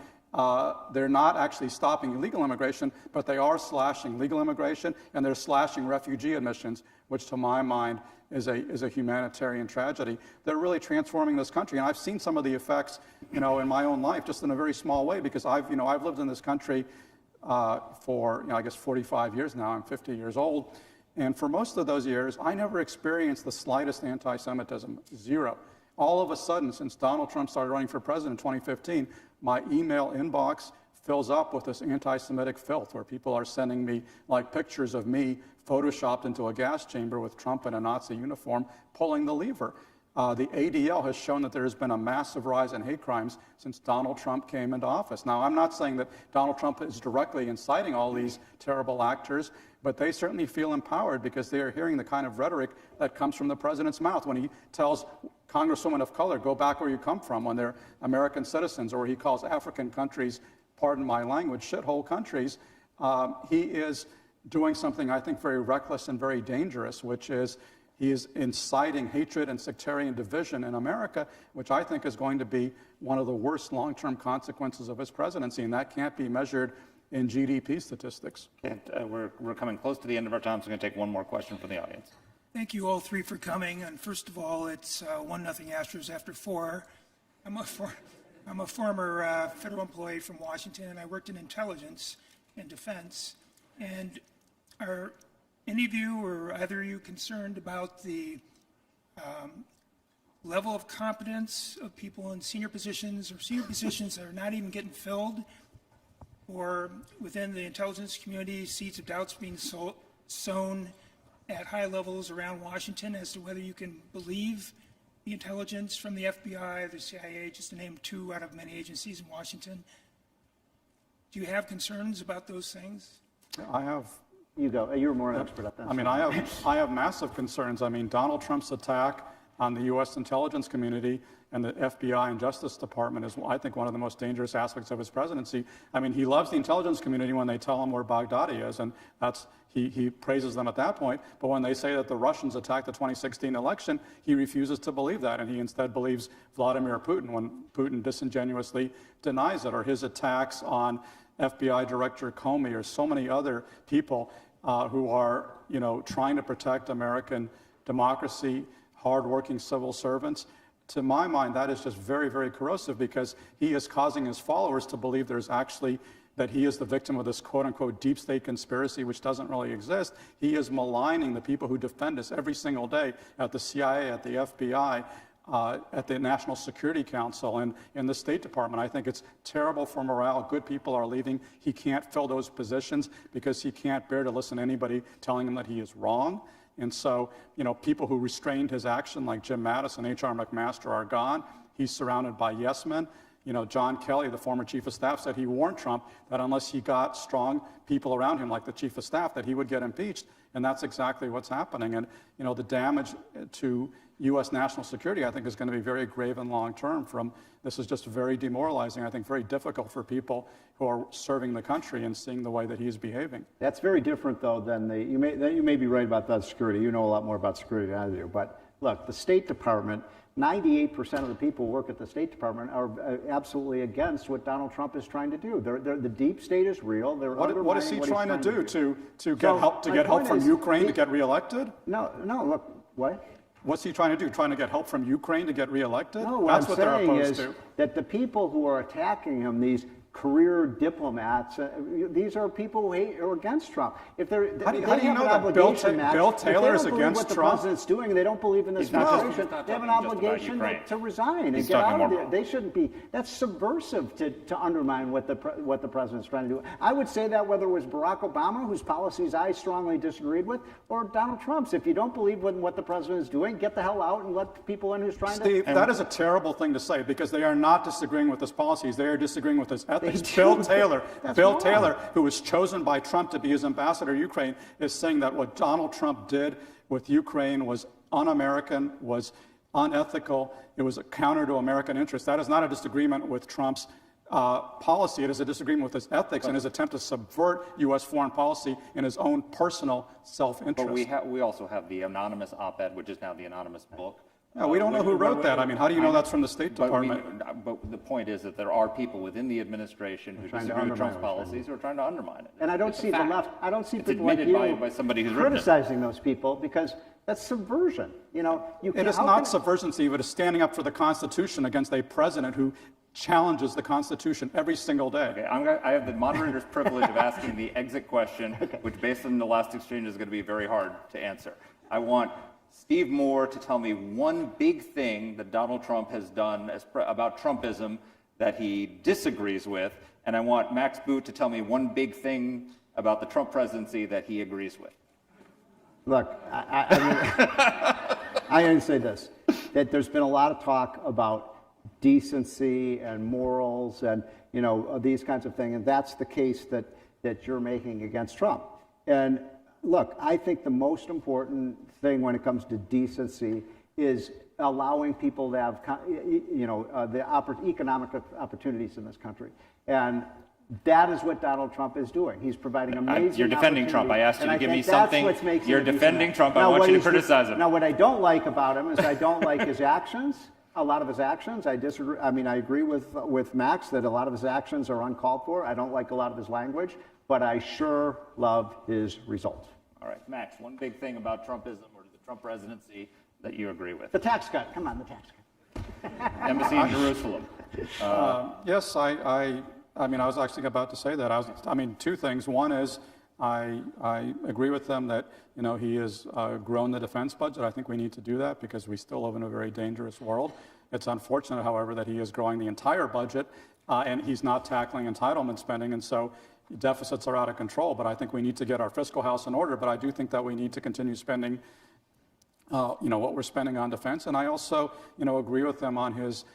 They're not actually stopping illegal immigration, but they are slashing legal immigration, and they're slashing refugee admissions, which to my mind is a humanitarian tragedy. They're really transforming this country, and I've seen some of the effects, in my own life, just in a very small way, because I've lived in this country for, I guess 45 years now. I'm 50 years old, and for most of those years, I never experienced the slightest anti-Semitism, zero. All of a sudden, since Donald Trump started running for president in 2015, my email inbox fills up with this anti-Semitic filth where people are sending me pictures of me photoshopped into a gas chamber with Trump in a Nazi uniform pulling the lever. The ADL has shown that there has been a massive rise in hate crimes since Donald Trump came into office. Now, I'm not saying that Donald Trump is directly inciting all these terrible actors, but they certainly feel empowered because they are hearing the kind of rhetoric that comes from the president's mouth when he tells Congresswomen of color, go back where you come from when they're American citizens, or he calls African countries, pardon my language, shithole countries. He is doing something I think very reckless and very dangerous, which is he is inciting hatred and sectarian division in America, which I think is going to be one of the worst long-term consequences of his presidency, and that can't be measured in GDP statistics. We're coming close to the end of our time, so I'm going to take one more question from the audience. Thank you all three for coming. And first of all, it's 1-0 Astros after 4. I'm a former federal employee from Washington, and I worked in intelligence and defense. And are any of you or either of you concerned about the level of competence of people in senior positions or senior positions that are not even getting filled, or within the intelligence community, seeds of doubts being sown at high levels around Washington as to whether you can believe the intelligence from the FBI, the CIA, just to name 2 out of many agencies in Washington? Do you have concerns about those things? I have. You go. You're more an expert at that. I have massive concerns. Donald Trump's attack on the U.S. intelligence community and the FBI and Justice Department is, I think, one of the most dangerous aspects of his presidency. He loves the intelligence community when they tell him where Baghdadi is, and he praises them at that point. But when they say that the Russians attacked the 2016 election, he refuses to believe that, and he instead believes Vladimir Putin when Putin disingenuously denies it, or his attacks on FBI Director Comey, or so many other people who are, trying to protect American democracy, hardworking civil servants. To my mind, that is just very, very corrosive, because he is causing his followers to believe that he is the victim of this quote-unquote deep state conspiracy, which doesn't really exist. He is maligning the people who defend us every single day at the CIA, at the FBI, at the National Security Council, and in the State Department. I think it's terrible for morale. Good people are leaving. He can't fill those positions because he can't bear to listen to anybody telling him that he is wrong. And so, people who restrained his action, like Jim Mattis and H.R. McMaster, are gone. He's surrounded by yes men. John Kelly, the former chief of staff, said he warned Trump that unless he got strong people around him, like the chief of staff, that he would get impeached. And that's exactly what's happening. And, the damage to U.S. national security, I think, is going to be very grave and long-term. This is just very demoralizing, I think, very difficult for people who are serving the country and seeing the way that he's behaving. That's very different, though, than you may be right about that security. You know a lot more about security than I do. But look, the State Department, 98% of the people who work at the State Department are absolutely against what Donald Trump is trying to do. The deep state is real. What is he trying to do? To get help from Ukraine to get reelected? No, look, what? What's he trying to do? Trying to get help from Ukraine to get reelected? No, That's what they're opposed to. That the people who are attacking him, these career diplomats, these are people who are against Trump. If how do you know that Bill Taylor is against Trump? If they don't believe what the president's doing, and they don't believe in this administration, they have an obligation to resign and get out of there. They shouldn't be. That's subversive to undermine what the president's trying to do. I would say that whether it was Barack Obama, whose policies I strongly disagreed with, or Donald Trump's. If you don't believe in what the president is doing, get the hell out and let the people in who's trying to. Steve, that is a terrible thing to say, because they are not disagreeing with his policies. They are disagreeing with his ethics. Bill Taylor, who was chosen by Trump to be his ambassador to Ukraine, is saying that what Donald Trump did with Ukraine was un-American, was unethical. It was a counter to American interests. That is not a disagreement with Trump's policy. It is a disagreement with his ethics and his attempt to subvert U.S. foreign policy in his own personal self-interest. But we also have the anonymous op-ed, which is now the anonymous book. No, we don't know who wrote that. I mean, how do you know that's from the State Department? But the point is that there are people within the administration who disagree with Trump's policies who are trying to undermine it. And I don't see the left. I don't see people like you by somebody who's criticizing those people, because that's subversion. It is not subversion, Steve. It is standing up for the Constitution against a president who challenges the Constitution every single day. Okay, I have the moderator's privilege of asking the exit question, which, based on the last exchange, is going to be very hard to answer. I want Steve Moore to tell me one big thing that Donald Trump has done about Trumpism that he disagrees with, and I want Max Boot to tell me one big thing about the Trump presidency that he agrees with. Look, I going to say this, that there's been a lot of talk about decency and morals and these kinds of things, and that's the case that you're making against Trump. And look, I think the most important thing when it comes to decency is allowing people to have, the economic opportunities in this country. And that is what Donald Trump is doing. He's providing amazing You're defending Trump. I asked you to give me something. You're defending Trump. I want you to criticize him. Now, what I don't like about him is I don't like his actions. A lot of his actions, I disagree. I mean, I agree with Max that a lot of his actions are uncalled for. I don't like a lot of his language, but I sure love his results. All right, Max, one big thing about Trumpism or the Trump presidency that you agree with. The tax cut. Come on, the tax cut. Embassy in Jerusalem. Yes, I mean, I was actually about to say that. Two things. One is I agree with them that, he has grown the defense budget. I think we need to do that because we still live in a very dangerous world. It's unfortunate, however, that he is growing the entire budget and he's not tackling entitlement spending. And so deficits are out of control, but I think we need to get our fiscal house in order. But I do think that we need to continue spending, what we're spending on defense. And I also, agree with them on his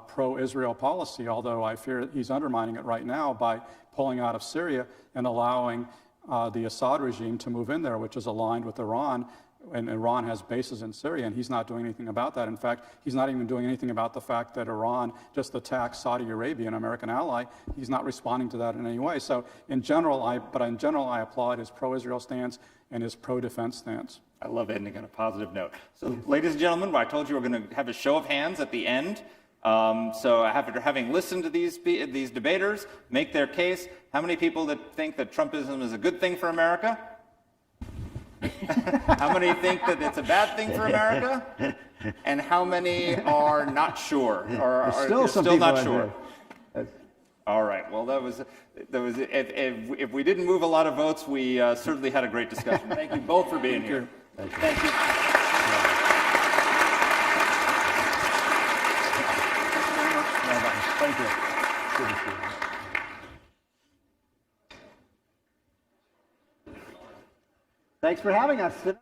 pro-Israel policy, although I fear he's undermining it right now by pulling out of Syria and allowing the Assad regime to move in there, which is aligned with Iran. And Iran has bases in Syria, and he's not doing anything about that. In fact, he's not even doing anything about the fact that Iran just attacked Saudi Arabia, an American ally. He's not responding to that in any way. So in general, I applaud his pro-Israel stance and his pro-defense stance. I love ending on a positive note. So, ladies and gentlemen, I told you we're going to have a show of hands at the end So after having listened to these debaters make their case, how many people that think that Trumpism is a good thing for America? How many think that it's a bad thing for America? And how many are not sure, or are still not sure? All right. Well, that was. If we didn't move a lot of votes, we certainly had a great discussion. Thank you both for being here. Thank you. Thank you. Good to see you. Thanks for having us today.